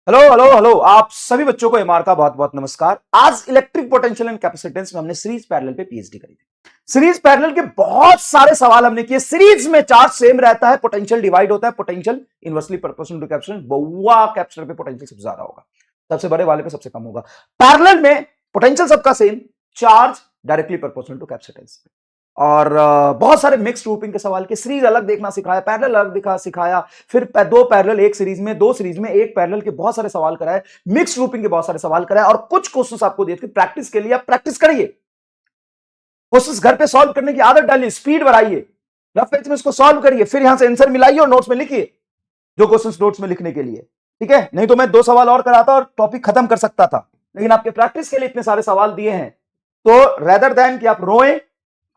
Hello hello hello, आप सभी बच्चों को एमआर का बहुत बहुत नमस्कार। आज इलेक्ट्रिक पोटेंशियल एंड कैपेसिटेंस में हमने सीरीज पैरेलल पे पीएचडी करी थी। सीरीज पैरेलल के बहुत सारे सवाल हमने किए। सीरीज में चार्ज सेम रहता है, पोटेंशियल डिवाइड होता है, potential inversely proportional to capacitance. बहुआ कैपेसिटर पे पोटेंशियल सबसे ज्यादा होगा, सबसे बड़े वाले पे सबसे कम होगा। पैरेलल में पोटेंशियल सबका same, charge directly proportional to capacitance. और बहुत सारे मिक्स ग्रुपिंग के सवाल के सीरीज अलग देखना सिखाया, पैरेलल अलग दिखा सिखाया, फिर दो पैरेलल एक सीरीज में, दो सीरीज में एक पैरेलल के बहुत सारे सवाल कराए, मिक्स ग्रुपिंग के बहुत सारे सवाल कराए और कुछ क्वेश्चंस आपको दिए थे प्रैक्टिस के लिए। आप प्रैक्टिस करिए, क्वेश्चंस घर पे सॉल्व करने की आदत डालिए, स्पीड बढ़ाइए, रफ एज में इसको सॉल्व करिए, फिर यहां से आंसर मिलाइए और नोट्स में लिखिए जो क्वेश्चंस नोट्स में लिखने के लिए। ठीक है, नहीं तो मैं दो सवाल और कराता और टॉपिक खत्म कर सकता था, लेकिन आपके प्रैक्टिस के लिए इतने सारे सवाल दिए हैं तो रेदर देन कि आप रोएं,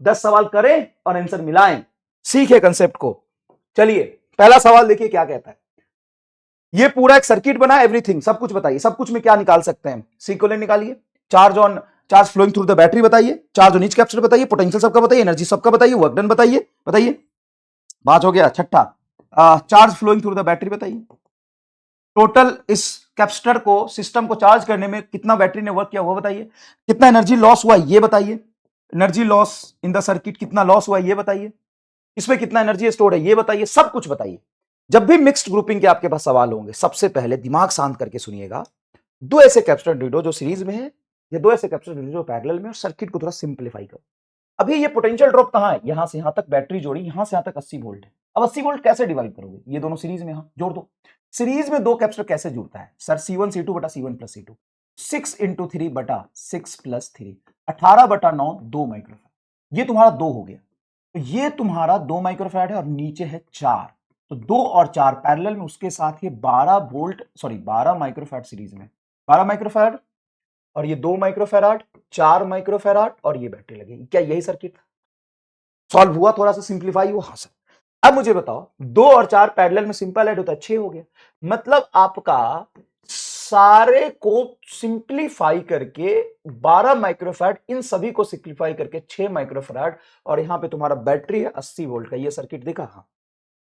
10 सवाल करें और आंसर मिलाएं, सीखे कंसेप्ट को। चलिए पहला सवाल देखिए क्या कहता है। ये पूरा एक सर्किट बना, एवरीथिंग सब कुछ बताइए, सब कुछ में क्या निकाल सकते हैं। सीक्वेंस निकालिए, charge flowing through the battery बताइए, चार्ज ऑन ईच कैपेसिटर बताइए, पोटेंशियल सबका बताइए, एनर्जी सबका बताइए, वर्क डन बताइए। बताइए, 5 हो गया। छठा, charge flowing through the battery बताइए। टोटल इस कैपेसिटर को, सिस्टम को चार्ज करने में कितना बैटरी ने वर्क किया वो बताइए। कितना एनर्जी लॉस हुआ ये बताइए। Energy loss in the circuit, कितना लॉस हुआ ये बताइए। इसमें कितना एनर्जी स्टोर है ये बताइए। सब कुछ बताइए। जब भी मिक्स्ड ग्रुपिंग के आपके पास सवाल होंगे, सबसे पहले दिमाग शांत करके सुनिएगा। दो ऐसे कैपेसिटर ढूंढो जो सीरीज में है, या दो ऐसे कैपेसिटर ढूंढो जो पैरेलल में, और सर्किट को थोड़ा सिंप्लीफाई करो। अभी ये पोटेंशियल ड्रॉप कहां है, यहां से यहां तक बैटरी जोड़ी, यहां से यहां तक 80 वोल्ट है। अब 80 वोल्ट कैसे डिवाइड करोगे, ये दोनों सीरीज में, यहां जोड़ दो। सीरीज में दो कैपेसिटर कैसे जुड़ता है सर, C1 C2 बटा C1 प्लस C2, 6 इंटू 3 बटा 6 प्लस 3, 18 बटा 9, 2 माइक्रोफैराड। ये तुम्हारा 2 हो गया, तो ये तुम्हारा 2 माइक्रोफैराड है और नीचे है 4। तो 2 और 4 पैरेलल में, उसके साथ ये 12 वोल्ट, सॉरी 12 माइक्रोफैराड सीरीज में, 12 माइक्रोफैराड, और ये 2 माइक्रोफैराड, 4 माइक्रोफैराड, और ये बैटरी लगेगी। क्या यही सर्किट सॉल्व हुआ, थोड़ा सा सिंप्लीफाई हुआ? हाँ सर। अब मुझे बताओ, 2 और 4 पैरेलल में सिंपल ऐड होता है, 6 हो गया। मतलब आपका सारे को सिंप्लीफाई करके 12 माइक्रोफैराड, इन सभी को सिंप्लीफाई करके 6 माइक्रोफैराड, और यहां पे तुम्हारा बैटरी है 80 वोल्ट का। ये सर्किट दिखा? हाँ।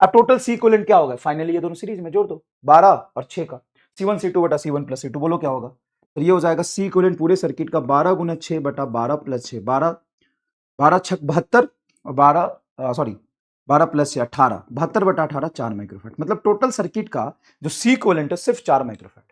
अब टोटल सी इक्विवेलेंट क्या होगा, फाइनली ये दोनों सीरीज में जोड़ दो, 12 और 6 का, C1 C2 बटा C1 प्लस C2, बोलो क्या होगा। तो ये हो जाएगा सी इक्विवेलेंट पूरे सर्किट का 12 गुना 6 बटा 12 प्लस 6, 12, 12 छक 72, और 12 सॉरी 12 प्लस 6 18, 72 बटा 18, 4 माइक्रोफैराड। मतलब टोटल सर्किट का जो सी इक्विवेलेंट है सिर्फ 4 माइक्रोफैराड।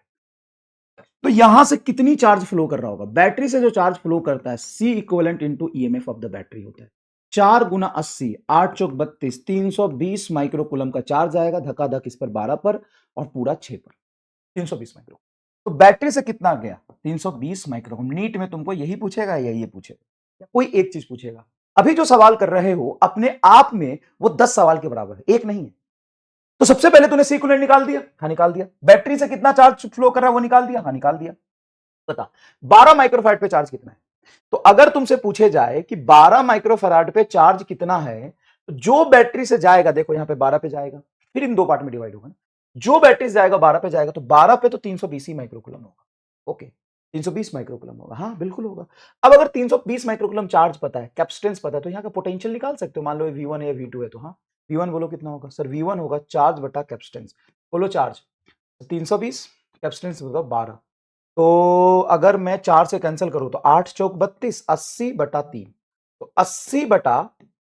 तो यहां से कितनी चार्ज फ्लो कर रहा होगा, बैटरी से जो चार्ज फ्लो करता है, C equivalent into EMF of the battery होता है 4 गुना 80, 8 चौक 32, 320 माइक्रोकुलम का चार्ज आएगा, धक्का धक इस पर 12 पर और पूरा 6 पर, 320 माइक्रो। तो बैटरी से कितना गया, 320 माइक्रोकुलम। नीट में तुमको यही पूछेगा या ये पूछेगा, कोई एक चीज पूछेगा। अभी जो सवाल कर रहे हो अपने आप में वो 10 सवाल के बराबर है, एक नहीं है। तो सबसे पहले तूने सी इक्विवेलेंट निकाल दिया, हाँ निकाल दिया। बैटरी से कितना चार्ज फ्लो कर रहा है वो निकाल दिया, हाँ निकाल दिया। बता 12 माइक्रोफैराड पे चार्ज कितना है। तो अगर तुमसे पूछे जाए कि 12 माइक्रोफैराड पे चार्ज कितना है, तो जो बैटरी से जाएगा, देखो यहां पे 12 पे जाएगा, फिर इन दो पार्ट में डिवाइड होगा ना। जो बैटरी से जाएगा 12 पे जाएगा, तो 12 पे तो 320 ही माइक्रोकुलम होगा। ओके, 320 माइक्रोकुलम होगा, हाँ बिल्कुल होगा। अब अगर 320 माइक्रोकुलम चार्ज पता है, कैपेसिटेंस पता है, तो यहाँ का पोटेंशियल निकाल सकते हो। मान लो V1 है V2 है, तो हाँ V1 बोलो कितना होगा सर, V1 होगा चार्ज बटा कैपेसिटेंस। बोलो चार्ज 320, कैपेसिटेंस होगा 12। तो अगर मैं 4 से कैंसिल करूं तो 8 चौक 32, 80 बटा 3, तो 80 बटा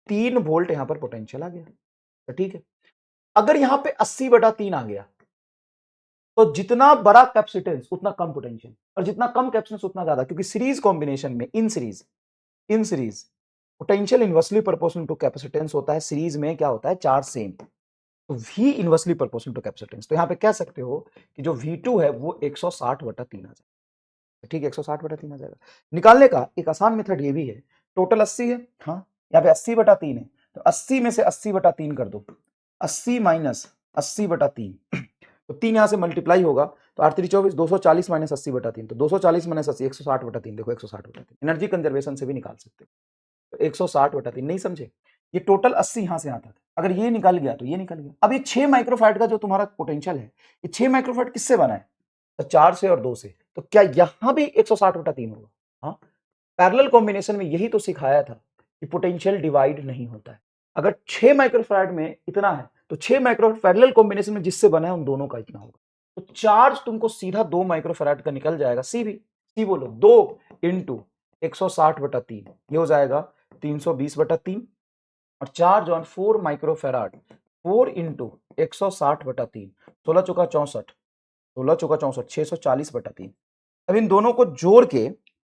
3 वोल्ट यहां पर पोटेंशियल आ गया। तो ठीक है, अगर यहां पे 80 बटा 3 आ गया, तो जितना बड़ा कैपेसिटेंस उतना कम पोटेंशियल, और जितना कम कैपेसिटेंस उतना ज्यादा, क्योंकि सीरीज कॉम्बिनेशन में, in series potential inversely proportional to capacitance होता है। सीरीज में क्या होता है, चार्ज सेम, तो V inversely proportional to capacitance. तो यहां पे कह सकते हो कि जो V2 है वो 160 बटा 3 आ जाएगा। ठीक है, 160 बटा 3 आ जाएगा। निकालने का एक आसान मेथड ये भी है, टोटल 80 है, हाँ यहाँ पे 80 बटा 3 है, तो 80 में से 80 बटा 3 कर दो, 80 माइनस 80 बटा 3, तो 3 यहां से मल्टीप्लाई होगा, तो 8 3 24, 240 माइनस 80 बटा 3, तो 240 माइनस 80, 160 बटा 3। देखो 160 बटा 3 एनर्जी कंजर्वेशन से भी निकाल सकते हो। तो 160 बटा 3, नहीं समझे, ये टोटल 80 यहां से आता था। अगर ये निकल गया तो ये निकल गया। अब ये 6 माइक्रोफैराड का जो तुम्हारा पोटेंशियल है, ये 6 माइक्रोफैराड किससे बना है, तो 4 से और 2 से। तो क्या यहां भी 160 बटा 3 होगा? हाँ, पैरेलल कॉम्बिनेशन में यही तो सिखाया था कि पोटेंशियल डिवाइड नहीं होता है। अगर 6 माइक्रोफैराड में इतना है, तो 6 माइक्रोफैराड पैरेलल कॉम्बिनेशन में जिससे बना है उन दोनों का इतना होगा। तो चार्ज तुमको सीधा 2 माइक्रोफैराड का निकल जाएगा। सी भी, सी बोलो, 2 इंटू 160/3, ये हो जाएगा 320/3। और चार्ज ऑन 4 माइक्रोफैराड, 4 इंटू 160/3, 16 चौका 64, 16 चौका 64, 640/3। अब इन दोनों को जोड़ के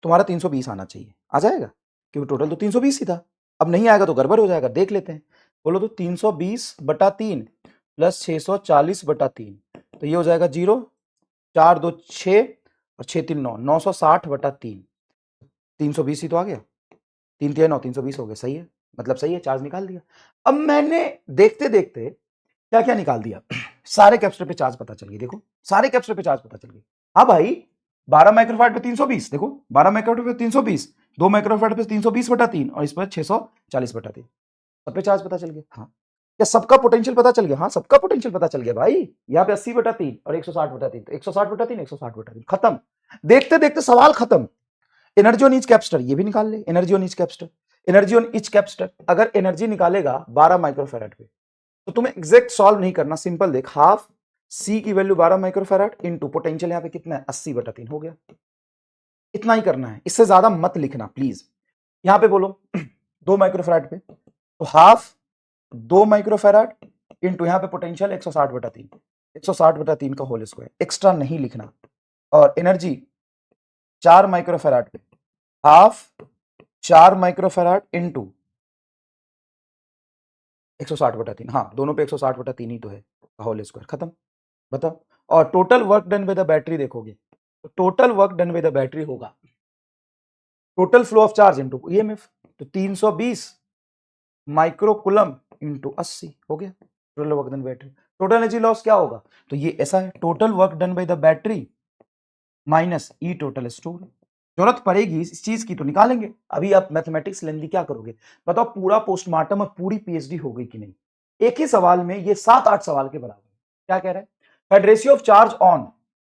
तुम्हारा 320 आना चाहिए। आ जाएगा? क्योंकि टोटल तो 320 ही था। अब नहीं आएगा तो गड़बड़ हो जाएगा, देख लेते हैं। बोलो तो 320/3 प्लस 640/3, तो ये हो जाएगा 0, 4 2 6 और 6 3 9, 960/3। 320 ही तो आ गया, 3 3 9, 320 हो गया। सही है, मतलब सही है, चार्ज निकाल दिया। अब मैंने देखते देखते क्या क्या निकाल दिया, सारे कैपेसिटर पे चार्ज पता चल गई। देखो सारे कैपेसिटर पे चार्ज पता चल गई। हाँ भाई, 12 माइक्रोफैराड पे 320, देखो 12 माइक्रोफैराड पे 320, 2 माइक्रोफैराड पे 320/3 और इस पर 640/3, सब पे चार्ज पता चल गया। हाँ, क्या सबका पोटेंशियल पता चल गया? हाँ, सबका पोटेंशियल पता चल गया भाई। यहाँ पे 80/3 और 160/3, तो 160/3, 160/3, खत्म। देखते देखते सवाल खत्म। एनर्जी ऑन ईच कैपेसिटर, ये भी निकाल ले। Energy on each capacitor, energy on each capacitor, अगर एनर्जी निकालेगा 12 माइक्रोफैराड पे, तो तुम्हें एग्जैक्ट सॉल्व नहीं करना, सिंपल देख, हाफ सी की वैल्यू 12 माइक्रोफैराड इंटू पोटेंशियल यहाँ पे कितना है, 80/3 हो गया। इतना ही करना है, इससे ज्यादा मत लिखना प्लीज। यहां पे बोलो 2 माइक्रोफैराड पे, तो हाफ 2 माइक्रोफैराड इंटू यहाँ पे पोटेंशियल 160/3, 160/3 का होल स्क्वायर, एक्स्ट्रा नहीं लिखना। और एनर्जी 4 माइक्रोफैराड पे, हाफ 4 माइक्रोफैराड इंटू 160/3, हाँ दोनों पे 160/3 ही तो है, होल स्क्वायर, खत्म। बताओ। और total work done with the battery देखोगे, तो total work done with the battery होगा total flow of charge into EMF, तो 320 माइक्रोकुलम इंटू 80 हो गया total work done battery. Total energy loss क्या होगा? तो ये ऐसा है, total work done by the battery minus E total store. जरूरत पड़ेगी इस चीज की तो निकालेंगे। अभी आप मैथमेटिक्स लेंदी क्या करोगे? बताओ, पूरा पोस्टमार्टम और पूरी पीएचडी हो गई कि नहीं? एक ही सवाल में ये 7-8 सवाल के बराबर। क्या कह रहे हैं? Ratio of charge on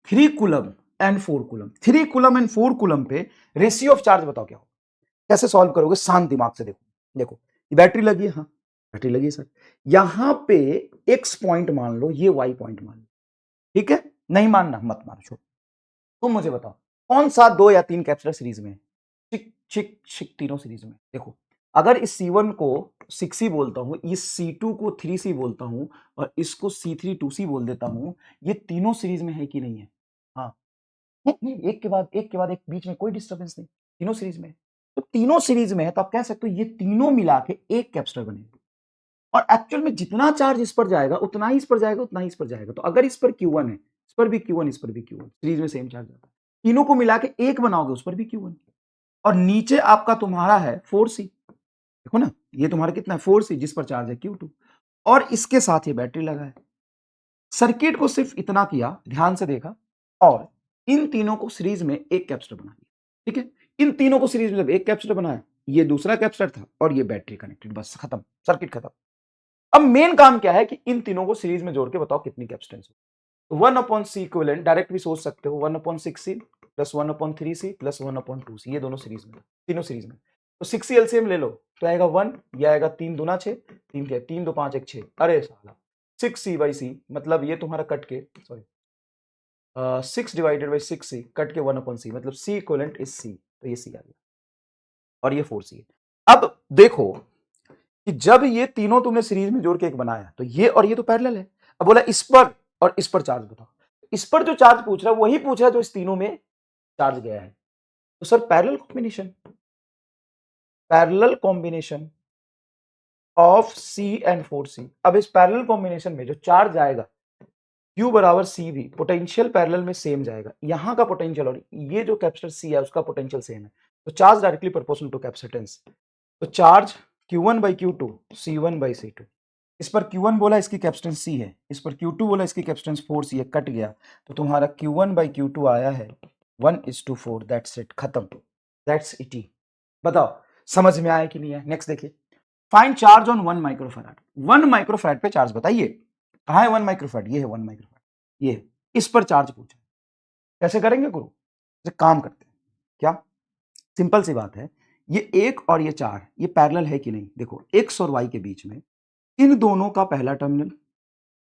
3 coulomb and 4 coulomb, 3 coulomb and 4 coulomb पे रेशियो ऑफ चार्ज बताओ क्या होगा? कैसे सॉल्व करोगे? शांत दिमाग से देखो। देखो ये बैटरी लगी है, हाँ बैटरी लगी है सर, यहां पे एक्स पॉइंट मान लो, ये वाई पॉइंट मान लो, ठीक है? नहीं मानना मत मानो, छोड़ो। तुम मुझे बताओ कौन सा 2 या 3 कैपेसिटर सीरीज में है? चिक चिक चिक, तीनों सीरीज में। देखो अगर इस C1 को 6C बोलता हूं, इस C2 को 3C बोलता हूं और इसको C3 2C बोल देता हूं, ये तीनों सीरीज में है कि नहीं है? हाँ, नहीं, एक के बाद एक के बाद एक, बीच में कोई डिस्टर्बेंस नहीं, तीनों सीरीज में है। तो तीनों सीरीज में है तो आप कह सकते हो ये तीनों मिला के एक कैपेसिटर बनेगा। और एक्चुअल में जितना चार्ज इस पर जाएगा उतना ही इस पर जाएगा, उतना ही इस पर जाएगा। तो अगर इस पर Q1 है, इस पर भी Q1, इस पर भी Q1, सीरीज में सेम चार्ज आता है, तीनों को मिला के एक बनाओगे, उस पर भी Q1। और नीचे आपका तुम्हारा है 4C, देखो ना, ये तुम्हारा कितना है 4C, जिस पर चार्ज है Q2, और इसके साथ ये बैटरी लगा है। सर्किट को सिर्फ इतना किया, ध्यान से देखा, और इन तीनों को सीरीज में एक कैपेसिटर बना दिया। ठीक है, इन तीनों को सीरीज में जब एक कैपेसिटर बनाया, ये दूसरा कैपेसिटर था और ये बैटरी कनेक्टेड, बस खत्म, सर्किट खत्म। अब मेन काम क्या है कि इन तीनों को सीरीज में जोड़ के बताओ कितनी कैपेसिटेंस हो। 1/C इक्विवेलेंट डायरेक्ट भी सोच सकते हो, 1/6C plus 1/3C plus 1/2C, ये दोनों सीरीज में, तीनों सीरीज में। तो 6C एलसीएम ले लो तो आएगा 1, ये आएगा 3 दूना 6, 3 के 3 2 5 1 6, अरे साला 6C/C, मतलब ये तुम्हारा कट के, सॉरी 6/6C कट के 1/C, मतलब C इक्विवेलेंट इज C, तो ये C आ गया और ये 4C है। अब देखो कि जब ये तीनों तुमने सीरीज में जोड़ के एक बनाया, तो ये और ये तो पैरेलल है। अब बोला इस पर और इस पर चार्ज बताओ, इस पर जो चार्ज पूछ रहा है वही पूछ रहा है जो इस तीनों में चार्ज गया है। तो sir parallel combination of C and 4C। अब इस पैरेलल कॉम्बिनेशन में जो चार्ज आएगा Q बराबर C भी, पोटेंशियल पैरेलल में सेम जाएगा। यहां का पोटेंशियल और ये जो कैपेसिटर C है उसका पोटेंशियल सेम है, तो charge directly proportional to capacitance. तो चार्ज Q1/Q2 C1/C2, इस पर Q1 बोला इसकी कैपेसिटेंस C है, इस पर Q2 बोला इसकी कैपेसिटेंस 4C है, कट गया, तो तुम्हारा Q1/Q2 आया है 1:4, दैट्स इट, खत्म, दैट्स इट। बताओ समझ में आया कि नहीं है? नेक्स्ट देखिए, find charge on 1 microfarad. 1 microfarad पे चार्ज बताइए, कहां है 1 माइक्रोफैराड? ये है 1 माइक्रोफैराड, ये है, इस पर चार्ज पूछा। कैसे करेंगे गुरु? जैसे काम करते हैं, क्या सिंपल सी बात है, ये 1 और ये 4 ये पैरेलल है कि नहीं? देखो x और y के बीच में इन दोनों का पहला टर्मिनल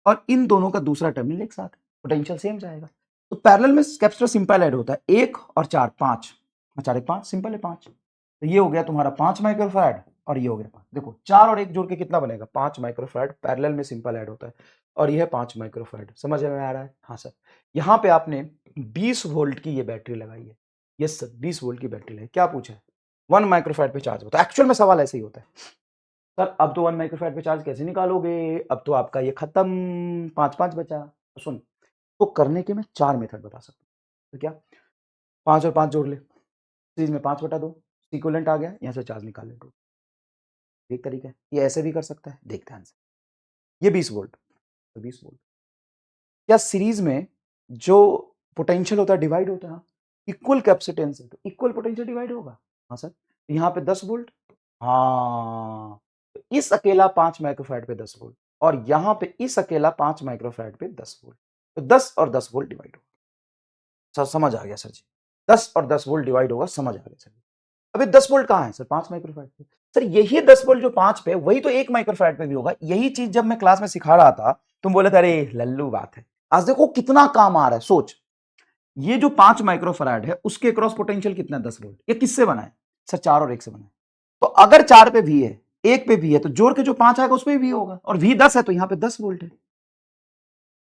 और इन दोनों का दूसरा टर्मिनल एक साथ है, पोटेंशियल सेम जाएगा। तो पैरेलल में कैपेसिटर सिंपल ऐड होता है 1 और 4 5, 4 1 5, सिंपल है 5। तो ये हो गया तुम्हारा 5 माइक्रोफैराड और ये हो गया 5। देखो 4 और 1 जोड़ के कितना बनेगा 5 माइक्रोफैराड, पैरेलल में सिंपल ऐड होता है और ये है 5 माइक्रोफैराड। समझ में आ रहा है? हाँ सर। यहाँ पे आपने 20 वोल्ट की ये बैटरी लगाई है। यस सर, 20 वोल्ट की बैटरी लगाई। क्या पूछा है? 1 माइक्रोफैराड पे चार्ज होता है। एक्चुअल में सवाल ऐसे ही होता है सर। अब तो 1 माइक्रोफैराड पे चार्ज कैसे निकालोगे? अब तो आपका ये खत्म, 5 बचा। तो सुन, तो करने के मैं 4 मेथड बता सकता हूँ। तो क्या, 5 और 5 जोड़ ले, सीरीज में 5/2 इक्विवेलेंट आ गया, यहाँ से चार्ज निकाल ले। एक तरीका है। ये ऐसे भी कर सकता है, देखते हैं आंसर। ये 20 वोल्ट, तो 20 वोल्ट क्या सीरीज में जो पोटेंशियल होता है डिवाइड होता है? इक्वल कैपेसिटेंस है तो इक्वल पोटेंशियल डिवाइड होगा। हाँ सर। यहाँ पे 10 वोल्ट, हाँ, तो इस अकेला 5 माइक्रोफैराड पे 10 वोल्ट और यहाँ पे इस अकेला 5 माइक्रोफैराड पे 10 वोल्ट, तो 10 और 10 वोल्ट डिवाइड होगा। सर समझ आ गया सर जी, 10 और 10 वोल्ट डिवाइड होगा, समझ आ गया सर। अबे 10 वोल्ट कहाँ है सर? 5 माइक्रोफैराड पे। सर यही 10 वोल्ट जो 5 पे, वही तो 1 माइक्रोफैराड पे भी होगा। यही चीज जब मैं क्लास में सिखा रहा था, तुम बोले थे अरे लल्लू बात है। आज देखो कितना काम आ रहा है। सोच, ये जो 5 माइक्रोफैराड है उसके क्रॉस पोटेंशियल कितना है? 10 वोल्ट। ये किससे बना है सर? 4 और 1 से बना है। तो अगर 4 पे भी है, 1 पे भी है, तो जोड़ के जो 5 आएगा उसमें भी होगा, और V 10 है तो यहाँ पे 10 वोल्ट है।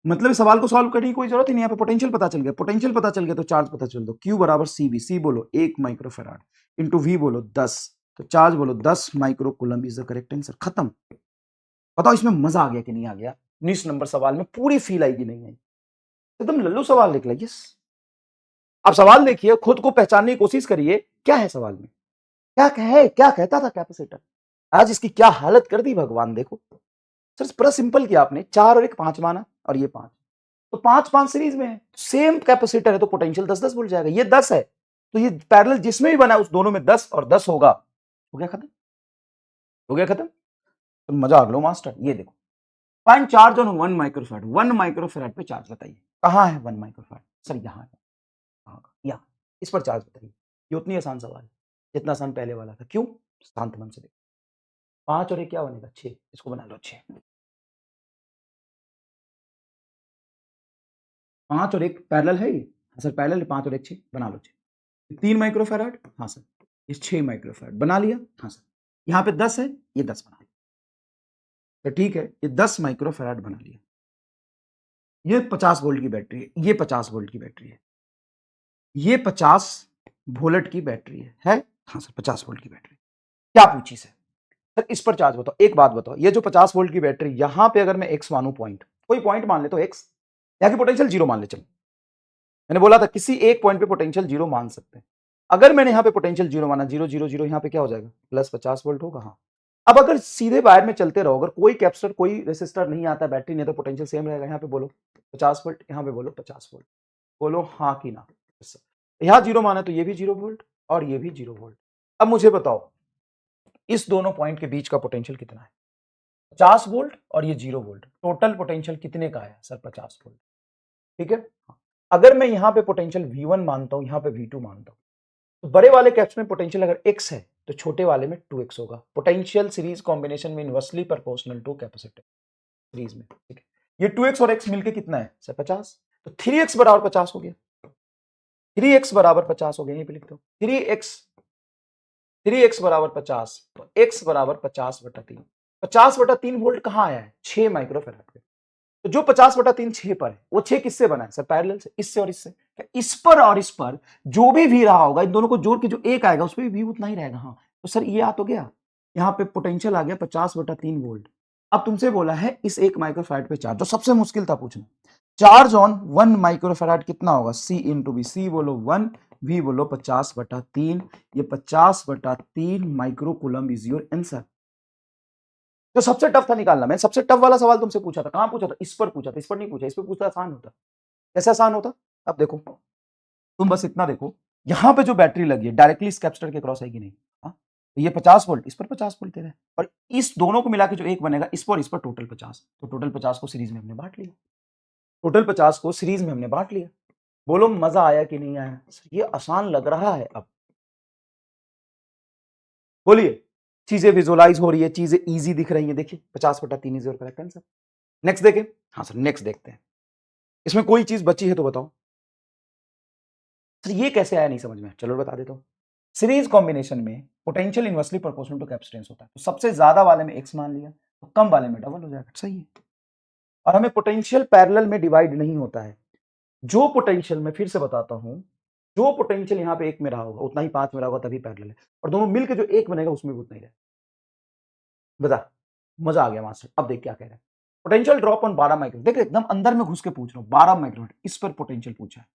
मतलब इस सवाल को सॉल्व करने की कोई जरूरत ही नहीं, यहाँ पे पोटेंशियल पता चल गया। पोटेंशियल पता चल गया तो चार्ज पता चल दो। Q बराबर CV, C बोलो 1 माइक्रोफैराड इंटू V बोलो 10, तो चार्ज बोलो 10 micro coulomb is the correct answer. खत्म। बताओ इसमें मजा आ गया कि नहीं आ गया? 19 नंबर सवाल में पूरी फील आएगी नहीं आई? एकदम लल्लू सवाल निकला। यस। अब सवाल देखिए, खुद को पहचानने की कोशिश करिए, क्या है सवाल में, क्या कहे, क्या कहता था कैपेसिटर, आज इसकी क्या हालत कर दी भगवान। देखो सर, बड़ा सिंपल किया आपने, 4 और 1 5 माना और ये 5, तो 5 5 सीरीज में है, सेम कैपेसिटर है तो पोटेंशियल 10 10 वोल्ट जाएगा। ये 10 है तो ये पैरेलल जिसमें भी बना है उस दोनों में 10 और 10 होगा। हो गया खत्म, हो गया खत्म। तो मजा आ गया मास्टर। ये देखो, find charge on 1 microfarad. 1 microfarad पे चार्ज बताइए, कहां है 1 माइक्रोफैराड? सर यहां है। यहाँ, इस पर चार्ज बताइए। ये उतनी आसान सवाल है जितना आसान पहले वाला था। क्यों? शांत मन से देखो। 5 और 1 क्या बनेगा? 6। इसको बना लो 6। 5 और 1 पैरेलल है ये? हाँ सर पैरेलल है। 5 और 1 6, बना लो 6। 3 माइक्रोफैराड, हाँ सर। ये 6 माइक्रोफैराड बना लिया, हाँ सर। यहाँ पे 10 है, ये 10 बना लिया, तो ठीक है, ये 10 माइक्रोफैराड बना लिया। ये 50 वोल्ट की बैटरी है, ये 50 वोल्ट की बैटरी है, ये 50 वोल्ट की बैटरी है? हाँ सर 50 वोल्ट की बैटरी। क्या पूछी सर? सर इस पर चार्ज बताओ। एक बात बताओ, ये जो 50 वोल्ट की बैटरी, यहां पे अगर मैं एक्स मानू, पॉइंट, कोई पॉइंट मान ले तो एक्स, यहाँ की पोटेंशियल 0 मान ले। चलो, मैंने बोला था किसी एक पॉइंट पे पोटेंशियल 0 मान सकते हैं। अगर मैंने यहाँ पे पोटेंशियल 0 माना, 0 0 0, यहाँ पे क्या हो जाएगा? प्लस 50 वोल्ट होगा। हाँ, अब अगर सीधे वायर में चलते रहो, अगर कोई कैपेसिटर कोई रेसिस्टर नहीं आता, बैटरी नहीं, तो पोटेंशियल सेम रहेगा। यहाँ पे बोलो 50 वोल्ट, यहाँ पे बोलो 50 वोल्ट, बोलो हाँ कि ना। यहाँ 0 माना तो ये भी 0 वोल्ट और ये भी 0 वोल्ट। अब मुझे बताओ इस दोनों पॉइंट के बीच का पोटेंशियल कितना है? 50 वोल्ट और ये 0 वोल्ट, टोटल पोटेंशियल कितने का है सर? 50 वोल्ट। ठीक है। अगर मैं यहाँ पे पोटेंशियल V1 मानता हूं, यहाँ पे V2 मानता हूं, तो बड़े वाले कैप्स में पोटेंशियल अगर x है तो छोटे वाले में 2x होगा। पोटेंशियल सीरीज कॉम्बिनेशन में inversely proportional to capacitor series में। ठीक है, ये 2x और x मिलके कितना है सर? 50। तो 3x बराबर 50 हो गया, 3x बराबर 50 हो गया। यहीं पे लिख दो 3x बराबर 50, तो x बराबर 50/3। 50/3 वोल्ट कहां आया है? 6 माइक्रोफैराड पे। तो जो 50/3 6 पर है, वो 6 किससे बना है सर? पैरेलल से, इससे और इससे। इस पर और इस पर जो भी V रहा होगा, इन दोनों को जोड़ के जो एक आएगा उसमें भी V उतना ही रहेगा। हाँ, तो सर ये आ तो गया, यहाँ पे पोटेंशियल आ गया 50/3 वोल्ट। अब तुमसे बोला है इस 1 माइक्रोफैराड पे चार्ज, जो सबसे मुश्किल था पूछना, चार्ज ऑन 1 माइक्रोफैराड कितना होगा? C into V। C बोलो 1, V बोलो 50/3, ये 50/3 micro coulomb is your answer. जो सबसे टफ था निकालना, मैं सबसे टफ वाला सवाल तुमसे पूछा था। कहां पूछा था? इस पर पूछा था, इस पर नहीं पूछा। इस पर पूछा आसान होता। कैसे आसान होता? अब देखो, तुम बस इतना देखो, यहां पे जो बैटरी लगी है डायरेक्टली इस कैपेसिटर के क्रॉस है कि नहीं? हाँ, तो ये 50 वोल्ट, इस पर 50 वोल्ट दे रहा है, और इस दोनों को मिला के जो एक बनेगा, इस पर इस पर टोटल 50, तो टोटल 50 को सीरीज में हमने बांट लिया। टोटल 50 को सीरीज में हमने बांट लिया। बोलो मजा आया कि नहीं आया? ये आसान लग रहा है। अब बोलिए, चीजें विजुअलाइज हो रही है, चीजें इजी दिख रही है। देखिए 50/3 is your correct answer. Next देखें। हाँ सर नेक्स्ट देखते हैं। इसमें कोई चीज बची है तो बताओ। तो ये कैसे आया नहीं समझ में, चलो बता देता हूं। सीरीज कॉम्बिनेशन में potential inversely proportional to capacitance होता है, तो सबसे ज्यादा वाले में x मान लिया तो कम वाले में डबल हो जाएगा, सही है। और हमें पोटेंशियल पैरेलल में डिवाइड नहीं होता है। जो पोटेंशियल, मैं फिर से बताता हूं, जो पोटेंशियल यहाँ पे 1 में रहा होगा उतना ही 5 में रहा होगा, तभी पैरेलल है। और दोनों मिलकर जो 1 बनेगा उसमें भी उतना ही रहेगा। बता, मजा आ गया मास्टर। अब देख क्या कह रहा है। पोटेंशियल ड्रॉप ऑन 12 माइक्रो, देख एकदम अंदर में घुस के पूछ रहा हूं, 12 माइक्रो इस पर पोटेंशियल पूछा है।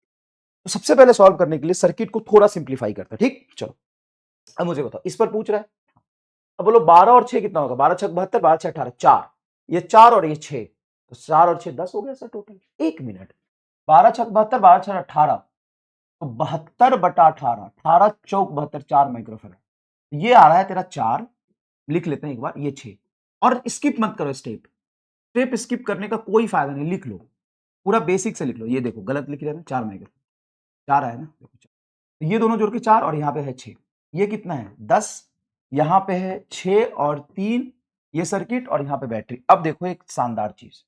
तो सबसे पहले सॉल्व करने के लिए सर्किट को थोड़ा सिंप्लीफाई करता है, ठीक। चलो अब मुझे बताओ, इस पर पूछ रहा है। अब बोलो 12 और 6 कितना होगा, 12 6 72, 12 6 18, 4, ये 4 और ये 6, तो 4 और 6 10 हो गया सर टोटल। एक मिनट, 12 6 72, 12 6 18, तो 72 बटा 18, 18 चौक 72, 4 माइक्रोफैराड। ये आ रहा है तेरा 4, लिख लेते हैं एक बार, ये 6। और स्किप मत करो स्टेप, स्टेप स्किप करने का कोई फायदा नहीं, लिख लो पूरा बेसिक से लिख लो। ये देखो गलत लिख रहे हैं, 4 माइक्रो, 4 आया ना, देखो 4। तो ये दोनों जोड़ के 4 और यहाँ पे है 6, ये कितना है 10, यहाँ पे है 6 और 3, ये सर्किट और यहाँ पे बैटरी। अब देखो एक शानदार चीज,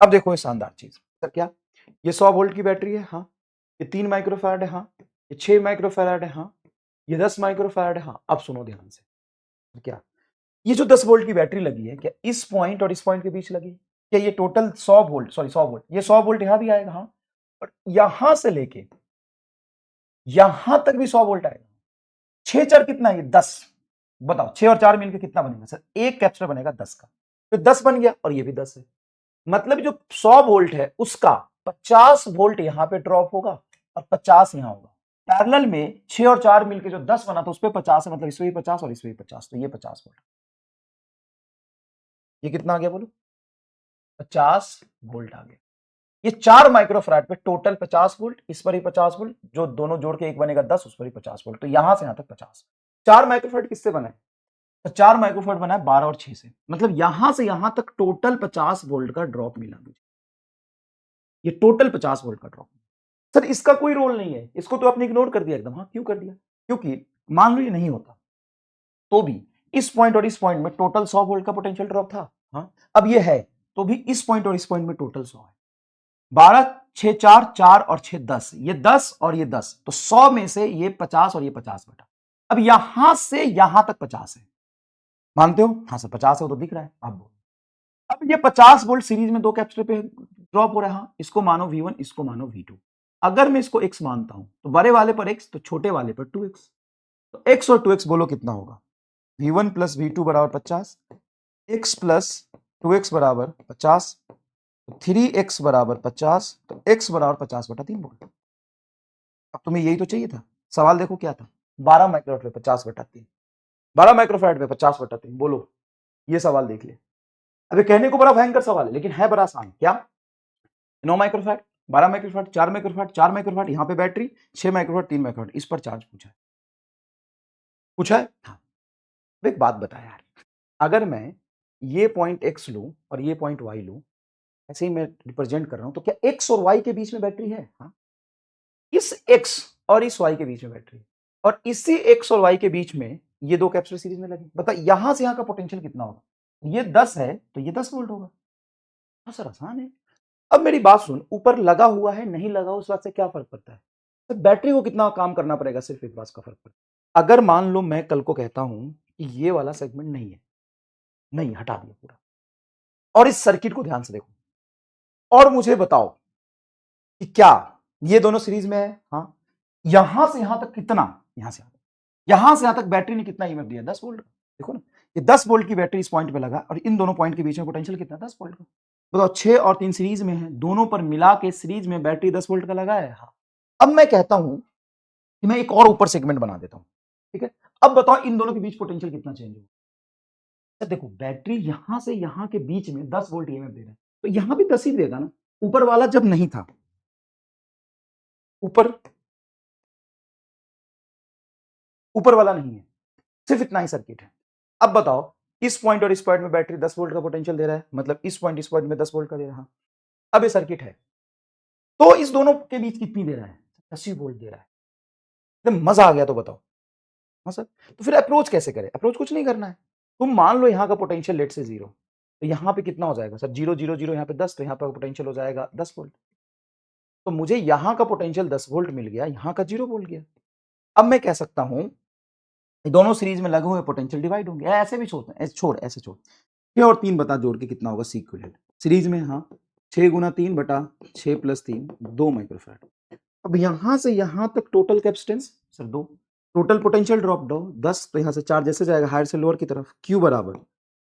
अब देखो ये शानदार चीज सर, क्या ये 100 वोल्ट की बैटरी है, हाँ। ये 3 माइक्रोफैराड है, हाँ। ये 6 माइक्रोफैराड है, हाँ। ये 10 माइक्रोफैराड है, हाँ। अब सुनो ध्यान से, क्या ये जो 10 वोल्ट की बैटरी लगी है, क्या इस पॉइंट और इस पॉइंट के बीच लगी है? क्या ये टोटल 100 वोल्ट, सॉरी 100 वोल्ट, ये 100 वोल्ट यहां भी आएगा, हाँ। और यहां से लेके यहां तक भी 100 वोल्ट आएगा। 6 4 कितना है, ये 10। बताओ 6 और 4 मिलकर कितना बनेगा सर, एक कैपेसिटर बनेगा 10 का। तो 10 बन गया और ये भी 10 है। मतलब जो 100 वोल्ट है उसका 50 वोल्ट यहां पे ड्रॉप होगा और 50 यहां होगा। पैरेलल में 6 और 4 मिलकर जो 10 बना तो उस पर 50 है, मतलब इसमें भी 50 और इसमें भी 50, तो ये 50 वोल्ट। ये कितना आ गया बोलो, 50 वोल्ट आ गया। ये 4 माइक्रोफैराड पे टोटल 50 वोल्ट, इस पर ही 50 वोल्ट, जो दोनों जोड़ के एक बनेगा 10, उस पर ही 50 वोल्ट। तो यहां से यहां तक 50। 4 माइक्रोफैराड किससे बना है, तो 4 माइक्रोफैराड बना है 12 और 6 से, मतलब यहां से यहां तक टोटल 50 वोल्ट का ड्रॉप मिला मुझे। ये टोटल 50 वोल्ट का ड्रॉप। सर इसका कोई रोल नहीं है, इसको तो आपने इग्नोर कर दिया एकदम। हाँ क्यों कर दिया, क्योंकि मान लो ये नहीं होता तो भी इस पॉइंट और इस पॉइंट में टोटल 100 वोल्ट का पोटेंशियल ड्रॉप था, हाँ। अब ये है तो भी इस पॉइंट और इस पॉइंट में टोटल 100 है। 12 6 4, 4 और 6 10, ये 10 और ये 10, तो 100 में से ये 50 और ये 50 बटा। अब यहां से यहां तक 50 है, मानते हो, हाँ सर 50 है, वो तो दिख रहा है। आप बोलो, अब ये 50 वोल्ट सीरीज में दो कैपेसिटर पे ड्रॉप हो रहा है, हाँ। इसको मानो V1, इसको मानो V2। अगर मैं इसको x मानता हूं तो बड़े वाले पर x, तो छोटे वाले पर 2x। तो x और 2x बोलो कितना होगा, V1 प्लस V2 बराबर 50, x प्लस 2x बराबर 50, 3x बराबर 50, तो x बराबर 50 बटा 3 वोल्ट। अब तुम्हें यही तो चाहिए था। सवाल देखो क्या था, 12 माइक्रोफैराड पे 50 बटा 3, 12 माइक्रोफैराड पे 50 बटा 3, बोलो ये सवाल देख ले। अबे कहने को बड़ा भयंकर सवाल है लेकिन है बड़ा आसान। क्या 9 माइक्रोफैराड, 12 माइक्रोफैराड, 4 माइक्रोफैराड, 4 माइक्रोफैराड, यहाँ पे बैटरी 6 माइक्रोफैराड, 3 माइक्रोफैराड, इस पर चार्ज पूछा है, पूछा है, हाँ। एक बात बता यार, अगर मैं ये पॉइंट x लूं और ये पॉइंट y लूं, ऐसे ही मैं रिप्रेजेंट कर रहा हूं, तो क्या x और y के बीच में बैटरी है, हाँ। इस x और इस y के बीच में बैटरी, और इसी x और y के बीच में ये दो कैपेसिटर सीरीज में लगे। बता यहां से यहां का पोटेंशियल कितना होगा, ये 10 है तो ये 10 वोल्ट होगा। हाँ सर आसान है। अब मेरी बात सुन, ऊपर लगा हुआ है नहीं लगा उस बात से क्या फर्क पड़ता है, तो बैटरी को कितना काम करना पड़ेगा, सिर्फ एक बात का फर्क पड़ता है। अगर मान लो मैं कल को कहता हूं कि ये वाला सेगमेंट नहीं है, नहीं हटा दिया पूरा, और इस सर्किट को ध्यान से देखो और मुझे बताओ कि क्या ये दोनों सीरीज में है, हाँ। यहां से यहां तक कितना, यहां से यहां तक बैटरी ने कितना ईएमएफ दिया, 10 वोल्ट। देखो ना, ये 10 वोल्ट की बैटरी इस पॉइंट पे लगा और इन दोनों पॉइंट के बीच में पोटेंशियल कितना, 10 वोल्ट का। बताओ 6 और 3 सीरीज में है, दोनों पर मिला के सीरीज में बैटरी 10 वोल्ट का लगा है, हाँ। अब मैं कहता हूं कि मैं एक और ऊपर सेगमेंट बना देता हूं, ठीक है। अब बताओ इन दोनों के बीच पोटेंशियल कितना चेंज होगा। तो देखो बैटरी यहां से यहां के बीच में 10 वोल्ट ईएमएफ दे रहा है, तो यहां भी 10 ही देगा ना, ऊपर वाला जब नहीं था, ऊपर ऊपर वाला नहीं है, सिर्फ इतना ही सर्किट है। अब बताओ इस पॉइंट और इस पॉइंट में बैटरी 10 वोल्ट का पोटेंशियल दे रहा है, मतलब इस पॉइंट में 10 वोल्ट का दे रहा है। अब ये सर्किट है तो इस दोनों के बीच कितनी दे रहा है, 10 वोल्ट दे रहा है। एकदम मजा आ गया तो बताओ, हाँ सर। तो फिर अप्रोच कैसे करें, अप्रोच कुछ नहीं करना है। तुम मान लो यहाँ का पोटेंशियल लेट से 0, तो यहाँ पे कितना हो जाएगा सर, 0 0 0 यहाँ पे 10, तो यहाँ पे पोटेंशियल हो जाएगा 10 वोल्ट। तो मुझे यहां का पोटेंशियल 10 वोल्ट मिल गया, यहां का 0 वोल्ट गया। अब मैं कह सकता हूं दोनों सीरीज में लगे हुए पोटेंशियल डिवाइड होंगे, ऐसे भी छोड़, ऐसे छोड़। 6 और 3 बता जोड़ के कितना होगा सी इक्विवेलेंट सीरीज में, हाँ 6 गुना 3 बटा 6 प्लस 3 2 माइक्रोफैराड। अब यहां से यहां तक total capacitance sir 2, total potential drop down 10, तो यहां से चार्ज जैसे जाएगा हायर से लोअर की तरफ, क्यू बराबर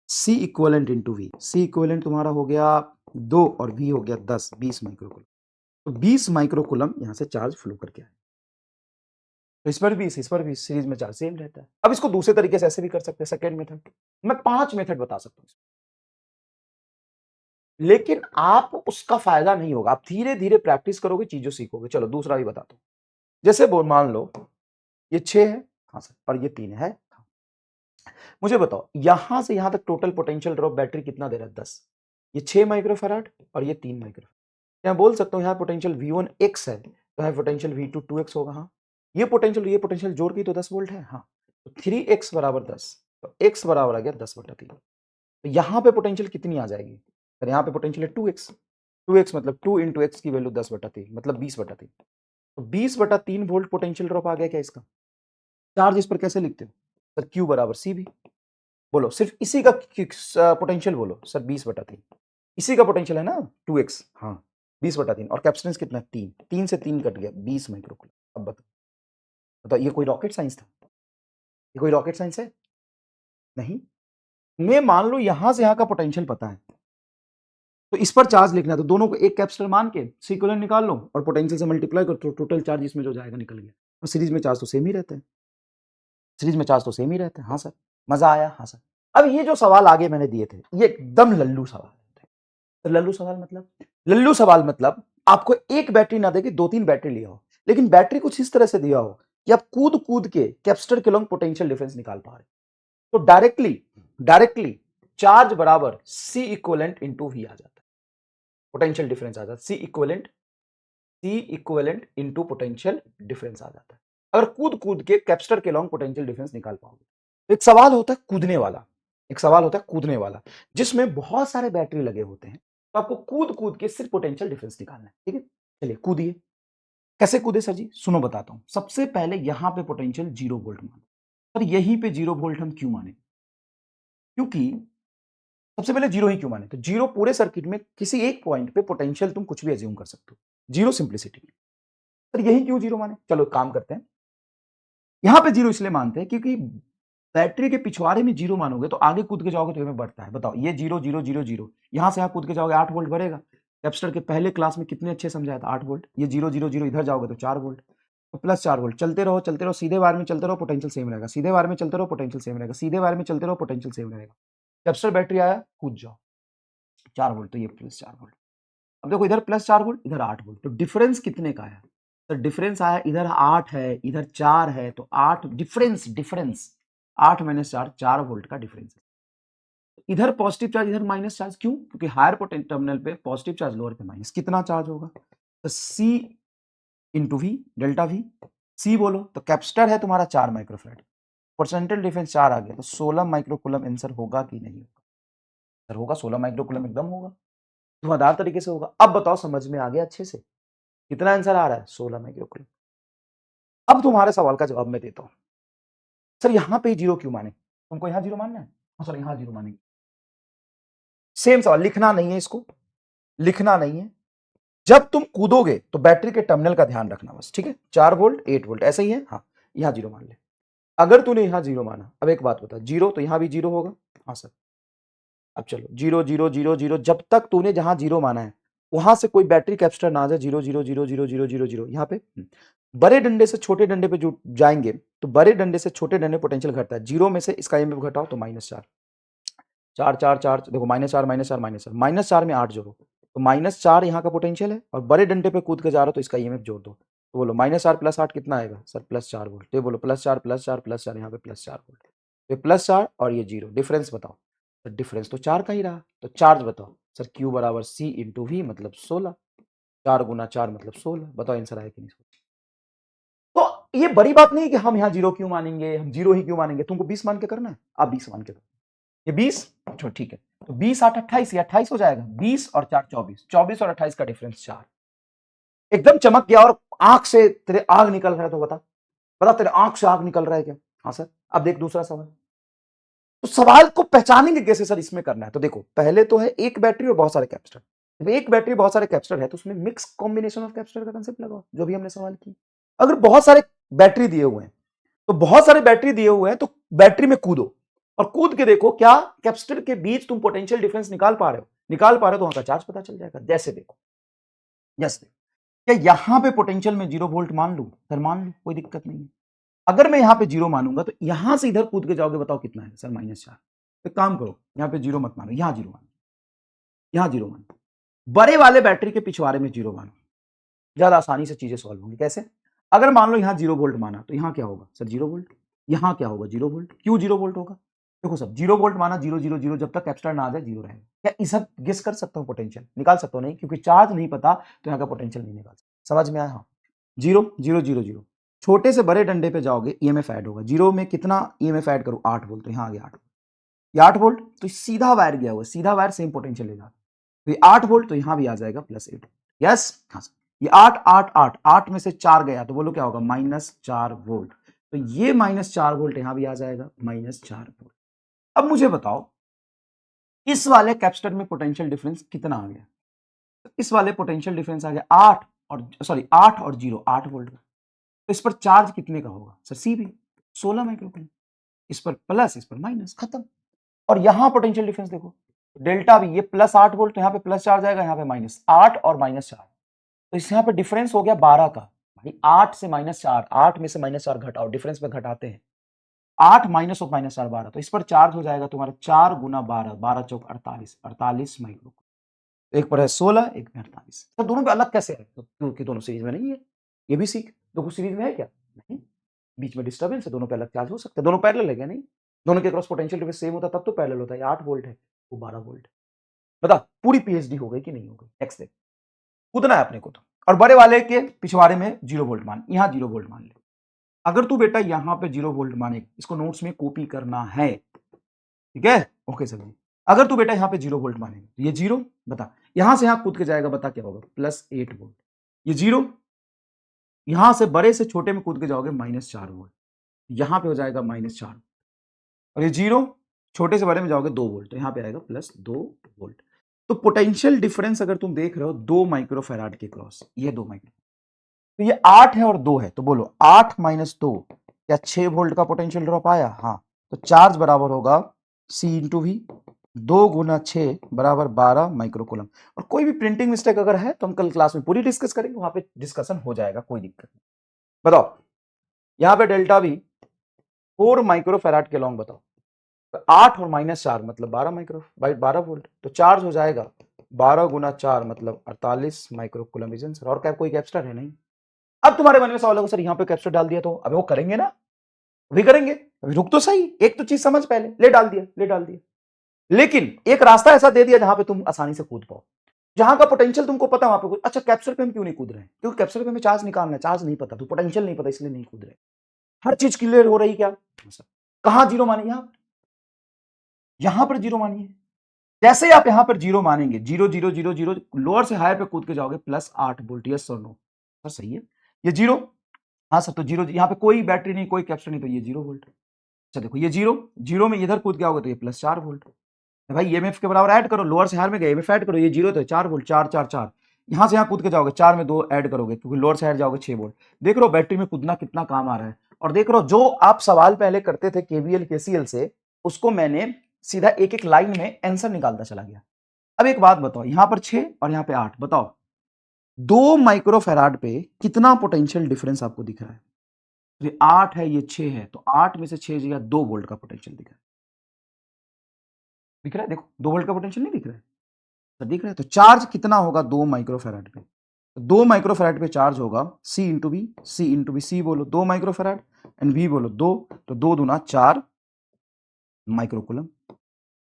C equivalent into V. C equivalent तुम्हारा हो गया 2 और वी हो गया 10, 20 माइक्रोकुलम। तो 20 माइक्रोकुलम यहां से चार्ज फ्लो करके आए। तो इस पर भी सीरीज में चार्ज सेम रहता है। अब इसको दूसरे तरीके से ऐसे भी कर सकते हैं, सेकेंड मेथड। मैं 5 मेथड बता सकता हूं, लेकिन आप उसका फायदा नहीं होगा, आप धीरे धीरे प्रैक्टिस करोगे, चीजों सीखोगे। चलो दूसरा भी बताता हूं। जैसे बोल मान लो ये 6 है, हाँ सर, और ये 3 है। मुझे बताओ यहां से यहां तक टोटल पोटेंशियल ड्रॉप बैटरी कितना दे रहा है? 10। ये 6 माइक्रोफैराड और ये 3 माइक्रोफैराड। मैं बोल सकता हूं यहां पोटेंशियल V1 x है, तो यहां पोटेंशियल V2 2x होगा। हाँ, ये पोटेंशियल जोड़ के तो 10 वोल्ट है। हाँ, तो 3x बराबर 10, तो x बराबर आ गया 10/3। तो यहां पे पोटेंशियल कितनी आ जाएगी? तो यहां पे पोटेंशियल है 2x, 2x मतलब 2 इंटू एक्स की वैल्यू 10/3 मतलब 20/3। तो 20/3 वोल्ट पोटेंशियल ड्रॉप आ गया क्या इसका? चार्ज इस पर कैसे लिखते हो सर? Q बराबर सी भी। बोलो सिर्फ इसी का पोटेंशियल बोलो सर, 20/3। इसी का पोटेंशियल है ना 2x, हाँ 20/3, और कैपेसिटेंस कितना है? 3, 3 से 3 कट गया 20 माइक्रोकूलम। अब बताओ बताओ, ये कोई रॉकेट साइंस था? ये कोई रॉकेट साइंस है? नहीं। मैं मान लो यहां से यहां का पोटेंशियल पता है, तो इस पर चार्ज लिखना है, तो दोनों को एक कैपेसिटर मान के सी इक्विवेलेंट निकाल लो और पोटेंशियल से मल्टीप्लाई करो, तो टोटल चार्ज इसमें जो जाएगा निकल गया। और सीरीज में चार्ज तो सेम ही रहता है, सीरीज में चार्ज तो सेम ही रहता है। हाँ सर, मजा आया? हाँ सर। अब ये जो सवाल आगे मैंने दिए थे, ये एकदम लल्लू सवाल थे। तो लल्लू सवाल मतलब आपको एक बैटरी ना देके 2-3 बैटरी लिया हो, लेकिन बैटरी कुछ इस तरह से दिया हो कि आप कूद कूद के कैपेसिटर के लॉन्ग पोटेंशियल डिफरेंस निकाल पा रहे, तो डायरेक्टली चार्ज बराबर सी इक्विवेलेंट इंटू वी आ जाता है, पोटेंशियल डिफरेंस आ जाता है। C equivalent into potential difference आ जाता है, अगर कूद कूद के कैपेसिटर के लॉन्ग पोटेंशियल डिफरेंस निकाल पाओगे। तो एक सवाल होता है कूदने वाला, जिसमें बहुत सारे बैटरी लगे होते हैं, तो आपको कूद कूद के सिर्फ पोटेंशियल डिफरेंस निकालना है। ठीक है, चलिए कूदिए। कैसे कूदे सर जी? सुनो बताता हूं। सबसे पहले यहां पे पोटेंशियल 0 वोल्ट मानो, और यहीं पे 0 वोल्ट हम क्यों माने? क्योंकि सबसे पहले 0 ही क्यों माने? तो 0 पूरे सर्किट में किसी एक पॉइंट पे पोटेंशियल तुम कुछ भी एज्यूम कर सकते हो, 0 सिंप्लिसिटी। सर यही क्यों 0 माने? चलो काम करते हैं। यहां पे 0 इसलिए मानते हैं क्योंकि बैटरी के पिछवाड़े में 0 मानोगे तो आगे कूद के जाओगे तो में बढ़ता है। बताओ ये 0 0 0 0, यहां से यहां कूद के जाओगे 8 वोल्ट बढ़ेगा। कैपेसिटर के पहले क्लास में कितने अच्छे समझाया था, 8 वोल्ट। ये 0 0 0 इधर जाओगे तो 4 वोल्ट, तो प्लस 4 वोल्ट। चलते रहो, सीधे वायर में चलते रहो, पोटेंशियल सेम रहेगा, सीधे वायर में चलते रहो, पोटेंशियल सेम रहेगा, सीधे वायर में चलते रहो, पोटेंशियल सेम रहेगा। कैपेसिटर बैटरी आया, कूद जाओ, 4 वोल्ट, तो ये प्लस 4 वोल्ट। अब देखो इधर प्लस 4 वोल्ट, इधर 8 वोल्ट, तो डिफरेंस कितने का है? तो डिफरेंस आया, इधर 8 है, इधर 4 है, तो 8 डिफरेंस 8 माइनस 4, 4 वोल्ट का डिफरेंस है। इधर पॉजिटिव चार्ज, इधर माइनस चार्ज, क्यों? क्योंकि हायर पोटेंशियल टर्मिनल पे पॉजिटिव चार्ज, लोअर पे माइनस। कितना चार्ज होगा? तो सी इंटू वी, डेल्टा वी। सी बोलो तो कैपेसिटर है तुम्हारा 4 माइक्रोफैराड, परसेंटेज डिफरेंस 4 आ गया, तो 16 माइक्रोकूलम आंसर होगा कि नहीं होगा? सर होगा, 16 माइक्रोकूलम एकदम होगा, धुआंधार तरीके से होगा। अब बताओ समझ में आ गया अच्छे से? कितना आंसर आ रहा है? 16 माइक्रोकूलम। अब तुम्हारे सवाल का जवाब मैं देता हूं। सर यहां पे 0 क्यों माने? तुमको यहां 0 मानना है? हाँ सर यहां 0 मानेंगे। सेम सवाल, लिखना नहीं है इसको, लिखना नहीं है। जब तुम कूदोगे तो बैटरी के टर्मिनल का ध्यान रखना बस, ठीक है? 4 वोल्ट 8 वोल्ट ऐसा ही है। हाँ, यहां 0 मान ले। अगर तूने यहां 0 माना, अब एक बात बता, 0 तो यहां भी 0 होगा। हाँ सर। अब चलो 0 0 0 0, जब तक तूने जहां 0 माना है वहां से कोई बैटरी कैपेसिटर ना आ जाए 0 0 0 0 0 0 0 यहां पे। बड़े डंडे से छोटे डंडे पे जो जाएंगे, तो बड़े डंडे से छोटे डंडे पोटेंशियल घटता है। 0 में से इसका ईएमएफ घटाओ तो -4, 4 4 4, देखो -4 -4 -4, -4 में 8 जोड़ो तो -4 यहाँ का पोटेंशियल है, और बड़े डंडे पे कूद के जा रहा हो तो इसका ईएमएफ जोड़ दो, तो बोलो -4 + 8 कितना आएगा सर? +4 वोल्ट। ये बोलो +4 +4 +4, यहाँ पे +4 वोल्ट। ये +4 और ये 0, डिफरेंस बताओ। तो डिफरेंस तो 4 का ही रहा, तो चार्ज बताओ सर। Q बराबर C इंटू वी मतलब 16, 4 गुना 4 मतलब 16। बताओ आंसर आया कि नहीं? तो ये बड़ी बात नहीं कि हम यहाँ 0 क्यों मानेंगे, हम 0 ही क्यों मानेंगे। तुमको 20 मान के करना है, आप 20 मान के करो। ये 20, अच्छा ठीक है, तो 20 8 28, ये 28 हो जाएगा। 20 और 4 24, 24 और 28 का डिफरेंस 4। एकदम चमक गया और आंख से तेरे आग निकल रहा है, तो बता बता तेरे आंख से आग निकल रहा है क्या? हाँ सर। अब देख दूसरा सवाल। तो सवाल को पहचानेंगे कैसे सर? इसमें करना है तो देखो, पहले तो है एक बैटरी और बहुत सारे कैपेसिटर। जब एक बैटरी बहुत सारे कैपेसिटर है तो उसमें मिक्स कॉम्बिनेशन ऑफ कैपेसिटर का कंसेप्ट लगाओ, जो भी हमने सवाल की। अगर बहुत सारे बैटरी दिए हुए हैं तो बहुत सारे बैटरी दिए हुए हैं तो बैटरी में कूदो और कूद के देखो क्या कैपेसिटर के बीच तुम पोटेंशियल डिफरेंस निकाल पा रहे हो। निकाल पा रहे हो तो वहां का चार्ज पता चल जाएगा। जैसे देखो, जैसे क्या यहां पे पोटेंशियल में 0 वोल्ट मान लू? सर मान लू, कोई दिक्कत नहीं है। अगर मैं यहां पे 0 मानूंगा तो यहां से इधर कूद के जाओगे, बताओ कितना है? सर -4। तो काम करो, यहां पे 0 मत मानो, यहां 0 मानो, यहां 0 मानो। बड़े वाले बैटरी के पिछवाड़े में 0 मानो, ज्यादा आसानी से चीजें सॉल्व होंगी। कैसे? अगर मान लो यहां 0 वोल्ट माना तो यहां क्या होगा? Sir 0 volt. यहां क्या होगा? 0 वोल्ट। क्यों 0 वोल्ट होगा? देखो सब 0 वोल्ट माना, 0 0 0, जब तक कैपेसिटर ना आ जाए 0 रहेगा। क्या इसे गेस कर सकता हूं? पोटेंशियल निकाल सकता हूं? नहीं, क्योंकि चार्ज नहीं पता तो यहां का पोटेंशियल नहीं निकाल सकता। समझ में आया? हाँ। 0 0 0 0, छोटे से बड़े डंडे पे जाओगे, ईएमएफ ऐड होगा। 0 में कितना ईएमएफ ऐड करूं? 8 वोल्ट, तो यहां आ गया 8 वोल्ट। ये 8 वोल्ट तो सीधा वायर गया हुआ, सीधा वायर सेम पोटेंशियल लेगा। तो ये 8 वोल्ट तो यहां भी आ जाएगा +8। यस। हाँ सर। ये 8 8 8 8 में से 4 गया तो बोलो क्या होगा? -4 वोल्ट। तो ये -4 वोल्ट यहां भी आ जाएगा, -4 वोल्ट। अब मुझे बताओ इस वाले कैपेसिटर में पोटेंशियल डिफरेंस कितना आ गया? इस वाले पोटेंशियल डिफरेंस आ गया 8 और सॉरी 8 और 0, 8 वोल्ट का। तो इस पर चार्ज कितने का होगा? सर सी भी 16 माइक्रोकूलम। इस पर प्लस, इस पर माइनस, खत्म। और यहां पोटेंशियल डिफरेंस देखो, डेल्टा भी, ये +8 वोल्ट तो यहां पे प्लस चार्ज आएगा, यहां पे -8 और -4। तो इस यहाँ पे डिफरेंस हो गया 12 का। भाई 8 से -4, 8 में से -4 घटाओ, डिफरेंस में घटाते हैं। 8 माइनस ऑफ -4 12, तो इस पर चार्ज हो जाएगा तुम्हारा 4 गुना 12, 12 चौक 48, 48 माइक्रो। एक पर है 16, एक में 48। तो दोनों पे अलग कैसे है? क्योंकि दोनों सीरीज में नहीं है। ये भी सीख, तो कुछ सीरीज में है क्या? नहीं। बीच में डिस्टर्बेंस है, दोनों पे अलग चार्ज हो सकते हैं। दोनों पैरेलल है क्या? नहीं। दोनों के क्रॉस पोटेंशियल डिफरेंस सेम होता तब तो पैरेलल होता है। 8 वोल्ट है, वो 12 वोल्ट है। बता पूरी पीएचडी हो गई कि नहीं हो गई? नेक्स्ट देख, कूदना है अपने को तो। और बड़े वाले के पिछवाड़े में 0 वोल्ट मान, यहां 0 वोल्ट मान ले। अगर तू बेटा यहां पे 0 वोल्ट माने, इसको नोट्स में कॉपी करना है, ठीक है? ओके सर जी। अगर तू बेटा यहां पे 0 वोल्ट मानेगा तो ये 0, बता यहां से यहां कूद के जाएगा, बता क्या होगा? +8 वोल्ट। ये 0, यहां से बड़े से छोटे में कूद के जाओगे -4 वोल्ट, यहां पे हो जाएगा -4। और ये 0, छोटे से बड़े में जाओगे 2 वोल्ट, तो यहां पे आएगा +2 वोल्ट। तो पोटेंशियल डिफरेंस अगर तुम देख रहे हो 2 माइक्रोफैराड के क्रॉस, ये 2 माइक्रो, तो ये 8 है और 2 है, तो बोलो 8 - 2, क्या 6 वोल्ट का पोटेंशियल ड्रॉप आया? हाँ। तो चार्ज बराबर होगा C इंटू वी, 2 गुना 6 बराबर 12 माइक्रोकूलम। और कोई भी प्रिंटिंग मिस्टेक अगर है तो हम कल क्लास में पूरी डिस्कस करेंगे, वहां पे डिस्कशन हो जाएगा, कोई दिक्कत नहीं। बताओ यहां पे डेल्टा वी 4 माइक्रोफैराड के लॉन्ग, बताओ तो 8 और -4 मतलब 12 वोल्ट, तो चार्ज हो जाएगा 12 गुना 4 मतलब 48 माइक्रोकूलम। सर और क्या कोई कैपेसिटर है? नहीं। अब तुम्हारे मन में सवाल होगा, सर यहाँ पे कैप्चर डाल दिया तो अब वो करेंगे ना? वही करेंगे। अभी रुक तो सही, एक तो चीज समझ, पहले ले डाल दिया, ले डाल दिया। लेकिन एक रास्ता ऐसा दे दिया जहां पे तुम आसानी से कूद पाओ, जहां का पोटेंशियल तुमको पता, वहां पे अच्छा कैप्चर पे हम क्यों नहीं कूद रहे हैं? क्योंकि कैप्चर पे हमें चार्ज निकालना है, चार्ज नहीं पता, तो पोटेंशियल नहीं पता, इसलिए नहीं कूद रहे। हर चीज क्लियर हो रही क्या? कहां 0 माने? यहां पर 0 मानिए। जैसे आप यहां पर 0 मानेंगे, 0 0 0 0, लोअर से हायर पे कूद के जाओगे +8 वोल्ट। यस और नो? सर सही है। ये 0, हाँ सर, तो 0, यहाँ पे कोई बैटरी नहीं, कोई कैपेसिटर नहीं, तो ये 0 वोल्ट। अच्छा देखो ये 0 0 में इधर कूद गया होगा तो ये +4 वोल्ट। तो भाई ईएमएफ के बराबर ऐड करो, लोअर से हायर में गए ईएमएफ ऐड करो, ये 0 तो 4 वोल्ट, 4 4 4। यहां से यहां कूद के जाओगे, 4 में 2 ऐड करोगे क्योंकि लोअर से हायर जाओगे 6 वोल्ट। देख रहे हो बैटरी में कूदना कितना काम आ रहा है। और देख रहे हो जो आप सवाल पहले करते थे केवीएल केसीएल से, उसको मैंने सीधा एक एक लाइन में आंसर निकालता चला गया। अब एक बात बताओ, यहां पर 6 और यहां पे 8, बताओ 2 माइक्रोफैराड पे कितना पोटेंशियल डिफरेंस आपको दिख रहा है? ये 8 है, ये 6 है, तो 8 में से 6 गया, 2 वोल्ट का पोटेंशियल दिख रहा है। दिख रहा है? देखो 2 वोल्ट का पोटेंशियल नहीं दिख रहा है? तो दिख रहा है। तो चार्ज कितना होगा 2 माइक्रोफैराड पे? तो 2 माइक्रोफैराड पे चार्ज होगा C into B, C into B, C बोलो 2 माइक्रोफैराड एंड B बोलो 2, तो 2 दूना 4 माइक्रोकूलम।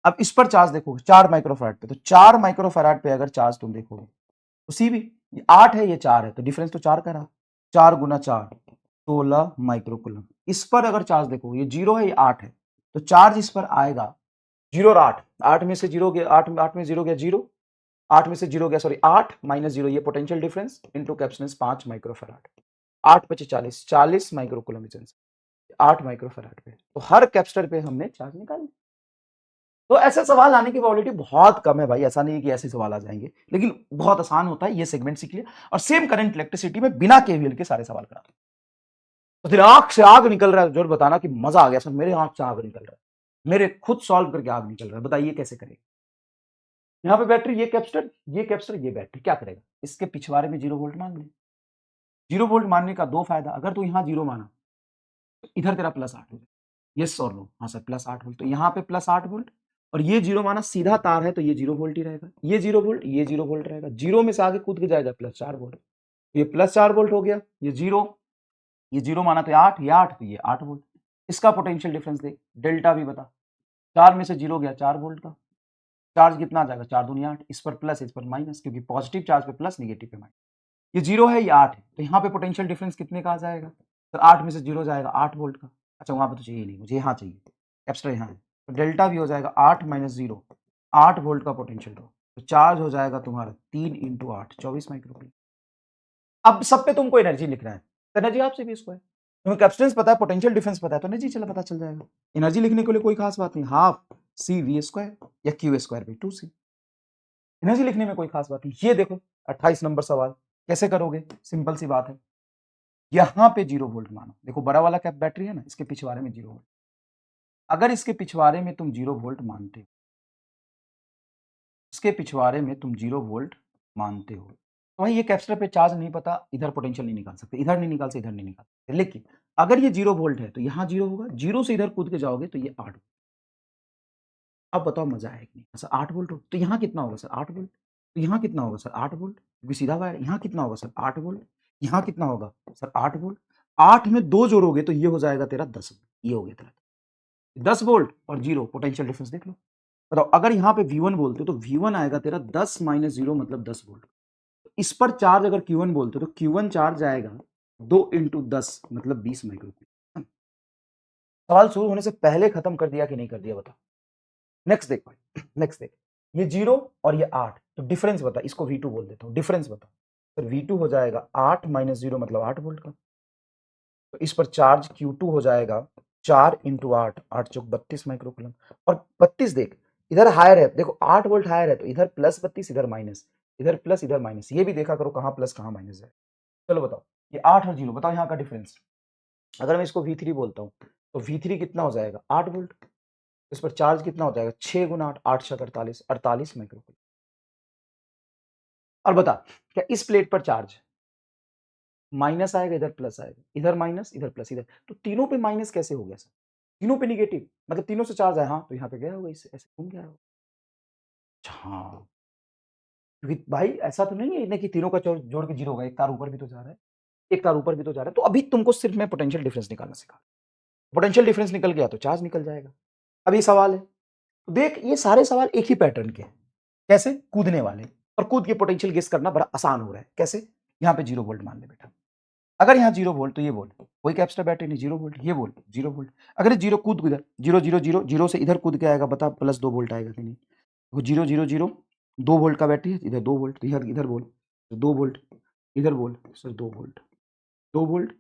अब इस पर चार्ज देखोगे 4 माइक्रोफैराड पे, तो 4 माइक्रोफैराड पे अगर चार्ज तुम देखोगे तो सी भी, ये 8 है, ये 4 है, तो डिफरेंस तो 4 का रहा। 4 गुना 4 16 माइक्रोकूलम। इस पर अगर चार्ज देखो, ये 0 है, ये 8 है, तो चार्ज इस पर आएगा 0 और 8, 8 में से 0 गया, 8 में 0 गया 0, 8 में से 0 गया, सॉरी 8 माइनस 0 ये potential difference into capacitance 5 microfarad, 8 5 40, 40 microcoulomb 8 microfarad पे, तो हर कैपेसिटर पे हमने चार्ज निकाल। तो ऐसे सवाल आने की प्रोबेबिलिटी बहुत कम है भाई, ऐसा नहीं है कि ऐसे सवाल आ जाएंगे, लेकिन बहुत आसान होता है, ये सेगमेंट सीख लिया। और सेम करंट इलेक्ट्रिसिटी में बिना केवीएल के सारे सवाल करा, तो तेरे आंख से आग निकल रहा है, जोर बताना कि मजा आ गया सर, मेरे आंख से आग निकल रहा है, मेरे खुद सॉल्व करके आग निकल रहा है, बताइए कैसे करेंगे। यहाँ पे बैटरी, ये कैपेसिटर, ये कैपेसिटर, ये बैटरी, क्या करेगा, इसके पिछवाड़े में 0 वोल्ट मान ले। 0 वोल्ट मानने का दो फायदा, अगर तू यहाँ 0 माना तो इधर तेरा +8 हो जाए, यस और नो, हाँ सर +8 वोल्ट, तो यहाँ पे +8 वोल्ट, और ये 0 माना सीधा तार है तो ये 0 वोल्ट ही रहेगा, ये 0 वोल्ट, ये 0 वोल्ट रहेगा, 0 में से आगे कूद के जाएगा +4 वोल्ट, ये +4 वोल्ट हो गया, ये 0, ये 0 माना तो 8, ये 8 तो ये 8 वोल्ट। इसका पोटेंशियल डिफरेंस देख, डेल्टा भी बता, 4 में से 0 गया 4 वोल्ट का, चार्ज कितना आ जाएगा, 4 दूनी 8, इस पर प्लस इस पर माइनस, क्योंकि पॉजिटिव चार्ज पे प्लस, नेगेटिव पे माइनस, ये 0 है ये 8 है, तो यहाँ पे पोटेंशियल डिफरेंस कितने का आ जाएगा, तो 8 में से 0 जाएगा 8 वोल्ट का, अच्छा वहां पे तो चाहिए नहीं, मुझे यहाँ चाहिए, एक्स्ट्रा यहाँ है, तो डेल्टा भी हो जाएगा 8 माइनस 0, 8 वोल्ट का पोटेंशियल ड्रॉप, तो चार्ज हो जाएगा तुम्हारा 3 इंटू 8, 24 माइक्रोकूलम। अब सब पे तुमको एनर्जी लिखना है, तो एनर्जी आपसे भी स्क्वायर, तुम्हें कैपेसिटेंस पता है, पोटेंशियल डिफरेंस पता है, तो एनर्जी चला पता चल जाएगा। एनर्जी लिखने के लिए कोई खास बात नहीं, हाफ सी वी स्क्वायर या Q square by 2c, energy लिखने में कोई खास बात नहीं। ये देखो 28 नंबर सवाल, कैसे करोगे, सिंपल सी बात है, यहां पे 0 वोल्ट मानो, देखो बड़ा वाला कैप बैटरी है ना, इसके पिछवाड़े में 0 वोल्ट, अगर इसके पिछवाड़े में तुम 0 वोल्ट मानते हो, इसके पिछवाड़े में तुम 0 वोल्ट मानते हो, तो भाई ये कैपेसिटर पे चार्ज नहीं पता, इधर पोटेंशियल नहीं निकाल सकते, इधर नहीं निकाल सकते, इधर नहीं निकाल सकते, लेकिन अगर ये 0 वोल्ट है तो यहाँ 0 होगा, 0 से इधर कूद के जाओगे तो ये 8। अब बताओ मजा है कि नहीं, सर 8 वोल्ट हो तो यहाँ कितना होगा सर 8 वोल्ट, तो यहाँ कितना होगा सर 8 वोल्ट, क्योंकि सीधा वायर, यहाँ कितना होगा सर 8 वोल्ट, यहाँ कितना होगा सर 8 वोल्ट, 8 में 2 जोड़ोगे तो ये हो जाएगा तेरा 10 वोल्ट, ये हो गया तेरा 10 वोल्ट और 0, पोटेंशियल डिफरेंस देख लो। बताओ अगर यहाँ पे V1 बोलते हो तो V1 आएगा तेरा 10 माइनस 0 मतलब 10 वोल्ट, इस पर चार्ज अगर Q1 बोलते हो तो Q1 चार्ज आएगा 2 इंटू 10 मतलब 20 माइक्रोकूलम। सवाल शुरू होने से पहले खत्म कर दिया कि नहीं कर दिया बता। नेक्स्ट देख भाई, नेक्स्ट देख, ये 0 और ये 8, तो डिफरेंस बता, इसको V2 बोल देता हूँ, डिफरेंस बता, तो V2 हो जाएगा 8 माइनस 0 मतलब 8 वोल्ट का, तो इस पर चार्ज Q2 हो जाएगा 4 इंटू 8, 8 चौक 32 माइक्रोकूलम, और 32 देख इधर हायर है, देखो 8 वोल्ट हायर है तो इधर प्लस 32, इधर माइनस, इधर प्लस इधर माइनस, ये भी देखा करो कहाँ प्लस कहाँ माइनस है। चलो बताओ ये 8 और 0, बताओ यहाँ का डिफरेंस, अगर मैं इसको V3 बोलता हूँ तो V3 कितना हो जाएगा 8 वोल्ट, इस पर चार्ज कितना हो जाएगा 6 गुना 8, 8 छक 48, 48 माइक्रोकूलम। और बता क्या इस प्लेट पर चार्ज माइनस आएगा, इधर प्लस आएगा, इधर माइनस इधर प्लस, इधर, तो तीनों पे माइनस कैसे हो गया सर, तीनों पे निगेटिव, मतलब तीनों से चार्ज है, हाँ तो यहाँ पे गया होगा, इससे ऐसे घूम गया होगा। हाँ क्योंकि भाई ऐसा तो नहीं है इन्हें कि तीनों का जोड़ के 0 होगा, एक तार ऊपर भी तो जा रहा है, एक तार ऊपर भी तो जा रहा है, तो अभी तुमको सिर्फ मैं पोटेंशियल डिफरेंस निकालना सिखा, पोटेंशियल डिफरेंस निकल गया तो चार्ज निकल जाएगा। अब ये सवाल है, तो देख ये सारे सवाल एक ही पैटर्न के हैं, कैसे, कूदने वाले, और कूद के पोटेंशियल गेस करना बड़ा आसान हो रहा है, कैसे, यहाँ पे 0 वोल्ट मान ले बेटा, अगर यहाँ 0 वोल्ट तो ये बोल कोई कैपेसिटर बैटरी नहीं, 0 वोल्ट, ये बोल 0 वोल्ट, अगर ये 0 कूद इधर 0 0 0 0 से इधर कूद के आएगा, बता प्लस 2 वोल्ट आएगा कि नहीं, वो 0 0 0 2 वोल्ट का बैटरी है, इधर 2 वोल्ट, तो इधर इधर बोल तो 2 वोल्ट, इधर बोल sir 2 volt, 2 volt,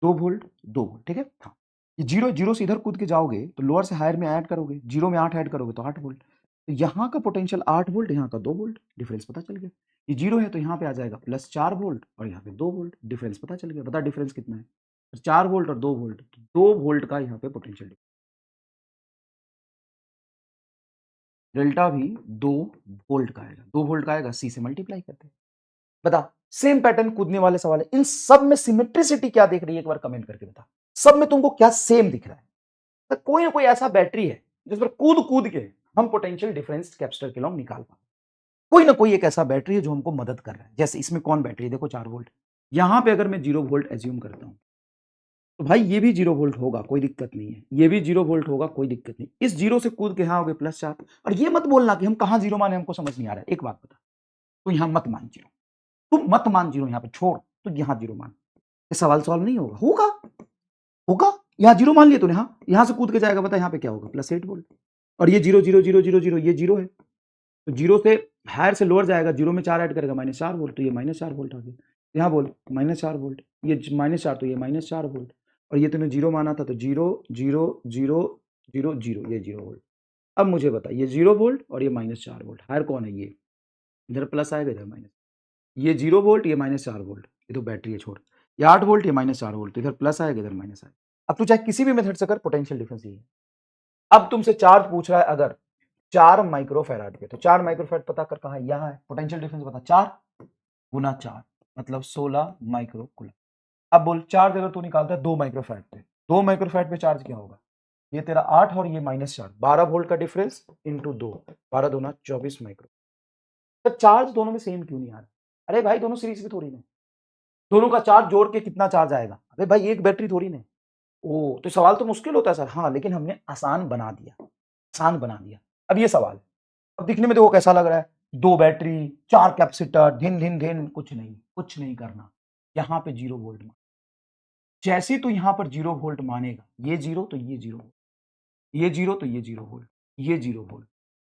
2 volt, 2 volt, ठीक है। हाँ ये 0 0 से इधर कूद के जाओगे तो लोअर से हायर में ऐड करोगे, 0 में 8 ऐड करोगे तो 8 वोल्ट, तो यहाँ का पोटेंशियल 8 वोल्ट, यहाँ का 2 वोल्ट, डिफरेंस पता चल गया, ये 0 है तो यहाँ पे आ जाएगा +4 वोल्ट और यहाँ पे 2 वोल्ट, डिफरेंस पता चल गया, बता डिफरेंस कितना है, 4 वोल्ट और 2 वोल्ट, 2 वोल्ट का यहाँ पे पोटेंशियल, डेल्टा भी 2 वोल्ट का आएगा, 2 वोल्ट का आएगा, सी से मल्टीप्लाई करते हैं। बता सेम पैटर्न कूदने वाले सवाल है, इन सब में सिमेट्रिसिटी क्या देख रही है, एक बार कमेंट करके बता, सब में तुमको क्या सेम दिख रहा है, तो कोई ना कोई ऐसा बैटरी है जिस पर कूद कूद के हम पोटेंशियल डिफरेंस कैपेसिटर के लॉन्ग निकाल पाए, कोई ना कोई एक ऐसा बैटरी है जो हमको मदद कर रहा है, जैसे इसमें कौन बैटरी है, देखो 4 वोल्ट, यहां पे अगर मैं 0 वोल्ट एज्यूम करता हूं तो भाई ये भी 0 वोल्ट होगा, कोई दिक्कत नहीं है, ये भी 0 वोल्ट होगा, कोई दिक्कत नहीं, इस 0 से कूद के यहां हो गए +4, और ये मत बोलना कि हम कहां 0 माने, हमको समझ नहीं आ रहा है, एक बात बता, तो यहां मत मान 0, तुम मत मान 0 यहां पे छोड़, तो यहां 0 मान, ये सवाल सॉल्व नहीं होगा, होगा होगा, यहां 0 मान लिया तूने, हाँ यहां से कूद के जाएगा, बता यहां पे क्या होगा +8 वोल्ट, और ये 0 0 0 0 0 ये 0 है, तो 0 से हायर से लोअर जाएगा, जीरो में 4 ऐड करेगा -4 वोल्ट, तो ये -4 वोल्ट आ गया। यहाँ बोल -4 वोल्ट, ये -4 तो ये -4 वोल्ट, और ये तूने जीरो माना था तो 0 0 0 0 0, ये 0 वोल्ट। अब मुझे बता, ये 0 वोल्ट और ये -4 वोल्ट, हायर कौन है? ये इधर प्लस आएगा, इधर माइनस। ये 0 वोल्ट, ये -4 वोल्ट, ये तो बैटरी है, छोड़। ये 8 वोल्ट, ये -4 वोल्ट, इधर प्लस आएगा, इधर माइनस आएगा। अब तू चाहे किसी भी मेथड से कर, पोटेंशियल डिफरेंस ये है। अब तुमसे चार्ज पूछ रहा है अगर 4 माइक्रोफैराड पे, तो 4 माइक्रोफैराड पता कर, कहां है? यहाँ है। पोटेंशियल डिफरेंस बता, 4 गुना 4 मतलब 16 माइक्रो कूलम। अब बोल, चार्ज अगर तू निकालता है 2 माइक्रोफैराड पे, 2 माइक्रोफैराड पे चार्ज क्या होगा? ये तेरा 8 और ये -4, 12 वोल्ट का डिफरेंस इंटू 2, 12 दूना 24 माइक्रो। तो चार्ज दोनों में सेम क्यों नहीं आ रहा? अरे भाई दोनों सीरीज में थोड़ी ना, दोनों का चार्ज जोड़ के कितना चार्ज आएगा? अरे भाई एक बैटरी थोड़ी ना। ओ, तो सवाल तो मुश्किल होता है सर। हाँ, लेकिन हमने आसान बना दिया, आसान बना दिया। अब ये सवाल, अब दिखने में देखो कैसा लग रहा है, 2 बैटरी, 4 कैपेसिटर, धिन धिन धिन, कुछ नहीं, कुछ नहीं करना। यहाँ पे 0 वोल्ट मान, जैसे तू यहाँ पर 0 वोल्ट मानेगा, ये 0 तो ये 0, ये 0 तो ये 0 वोल्ट, ये 0 वोल्ट,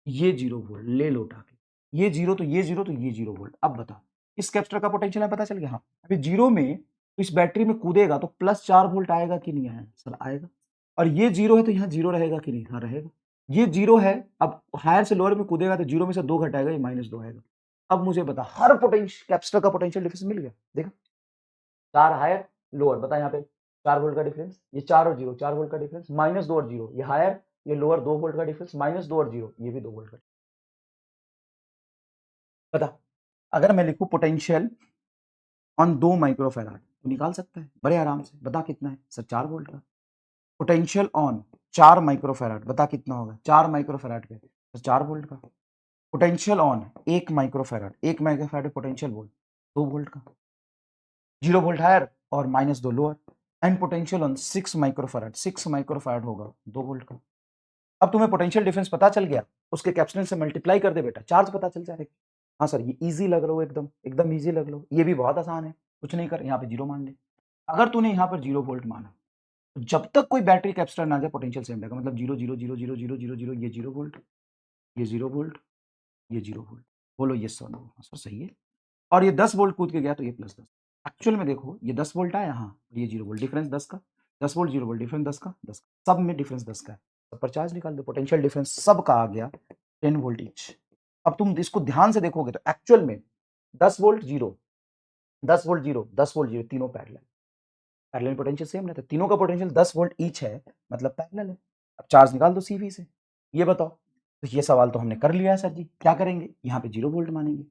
ये 0 वोल्ट, ले लो उठा के, ये 0 तो ये 0 तो ये 0 वोल्ट। अब बता, इस कैपेसिटर का पोटेंशियल है, पता चल गया? हाँ, अभी 0 में तो इस बैटरी में कूदेगा तो +4 वोल्ट आएगा कि नहीं आएगा? सर आएगा। और ये 0 है तो यहाँ 0 रहेगा कि नहीं? हाँ रहेगा। ये 0 है, अब हायर से लोअर में कूदेगा तो 0 में से 2 घटाएगा, ये -2 आएगा। अब मुझे बता, हर पोटेंशियल कैपेसिटर का पोटेंशियल डिफरेंस मिल गया। देखा, 4 हायर लोअर, बता यहाँ पे 4 वोल्ट का डिफरेंस, ये 4 और 0, 4 वोल्ट का डिफरेंस, -2 और 0, ये हायर, ये लोअर, 2 वोल्ट का डिफरेंस, -2 और 0, ये भी 2 वोल्ट का। बता, अगर मैं लिखूं पोटेंशियल ऑन 2 माइक्रोफैराड, तो निकाल सकता है बड़े आराम से। बता कितना है? सर 4 वोल्ट का। पोटेंशियल ऑन 4 माइक्रोफैराड, बता कितना होगा? 4 माइक्रोफैराड पे तो 4 वोल्ट का। Potential on 1 microfarad, 1 microfarad potential volt 2 volt का। 0 वोल्ट हायर और -2 lower. And potential on 6 microfarad, 6 microfarad होगा 2 वोल्ट का। अब तुम्हें पोटेंशियल डिफरेंस पता चल गया, उसके कैपेसिटेंस से मल्टीप्लाई कर दे बेटा, चार्ज पता चल जाएगा। हाँ सर, ये इजी लग रहा हो, एकदम एकदम इजी लग लो, ये भी बहुत आसान है, कुछ नहीं कर, यहाँ पे 0 मान ले। अगर तूने यहाँ पर 0 वोल्ट माना, तो जब तक कोई बैटरी कैपेसिटर ना जाए पोटेंशियल सेम रहेगा, मतलब 0 0 0 0 0 0 0, ये 0 वोल्ट, ये 0 वोल्ट, ये 0 वोल्ट। बोलो ये सर, हाँ सर सही है। और ये 10 वोल्ट कूद के गया तो ये +10। एक्चुअल में देखो, ये 10 वोल्ट आया, हाँ, ये 0 वोल्ट, डिफरेंस 10 का, 10 वोल्ट 0 वोल्ट, डिफरेंस 10 का 10 का, सब में डिफरेंस 10 का है। सब पर चार्ज निकाल दो, पोटेंशियल डिफरेंस सबका आ गया 10 वोल्ट ईच। अब तुम इसको ध्यान से देखोगे तो एक्चुअल में 10 वोल्ट 0, 10 वोल्ट 0, 10 वोल्ट 0, तीनों पैरेलल, पैरेलल पोटेंशियल सेम रहता है, तीनों का पोटेंशियल 10 वोल्ट ईच है, मतलब पैरेलल है। अब चार्ज निकाल दो सीवी से। ये बताओ, तो ये सवाल तो हमने कर लिया है सर जी, क्या करेंगे? यहाँ पे 0 वोल्ट मानेंगे।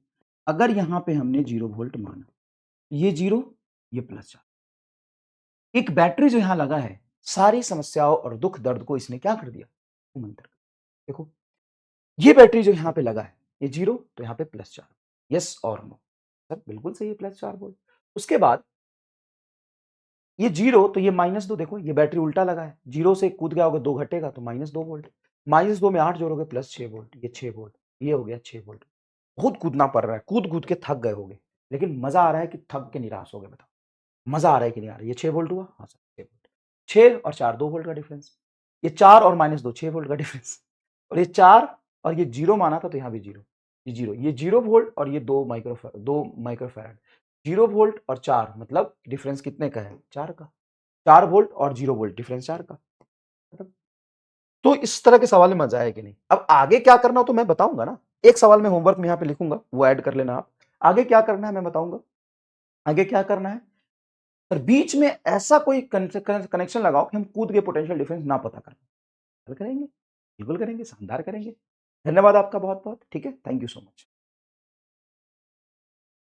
अगर यहाँ पे हमने 0 वोल्ट माना, ये 0, ये +4, एक बैटरी जो यहाँ लगा है, सारी समस्याओं और दुख दर्द को इसने क्या कर दिया? मंत्र। देखो, ये बैटरी जो यहाँ पे लगा है, ये 0 तो यहाँ पे +4, यस और नो? सर बिल्कुल सही है, +4 वोल्ट। उसके बाद ये 0 तो ये -2, देखो ये बैटरी उल्टा लगा है, 0 से कूद गया होगा, 2 घटेगा तो -2 वोल्ट, -2 में 8 जोड़ोगे +6 वोल्ट, ये 6 वोल्ट, ये हो गया 6 वोल्ट। बहुत कूदना पड़ रहा है, कूद-कूद के थक गए होगे, लेकिन मजा आ रहा है कि थक के निराश हो गए? बताओ, मजा आ रहा है कि नहीं आ रहा है? ये 6 वोल्ट हुआ, हाँ सर 6 वोल्ट, 6 और 4 2 वोल्ट का डिफरेंस, ये 4 और -2 6 वोल्ट का डिफरेंस, और ये 4 और ये 0 माना था तो यहाँ भी 0, ये 0, ये 0 वोल्ट और ये 2 माइक्रोफैराड, 0 वोल्ट और 4 मतलब डिफरेंस कितने का है? 4 का। 4 वोल्ट और 0 वोल्ट, डिफरेंस 4 का। मतलब, तो इस तरह के सवाल में मजा आया कि नहीं? अब आगे क्या करना हो तो मैं बताऊंगा ना, एक सवाल में होमवर्क में यहाँ पे लिखूंगा, वो ऐड कर लेना आप। आगे क्या करना है मैं बताऊंगा। आगे क्या करना है सर, बीच में ऐसा कोई कनेक्शन लगाओ कि हम कूद के पोटेंशियल डिफरेंस ना पता कर करेंगे, बिल्कुल करेंगे, शानदार करेंगे। धन्यवाद आपका बहुत बहुत, ठीक है, थैंक यू सो मच।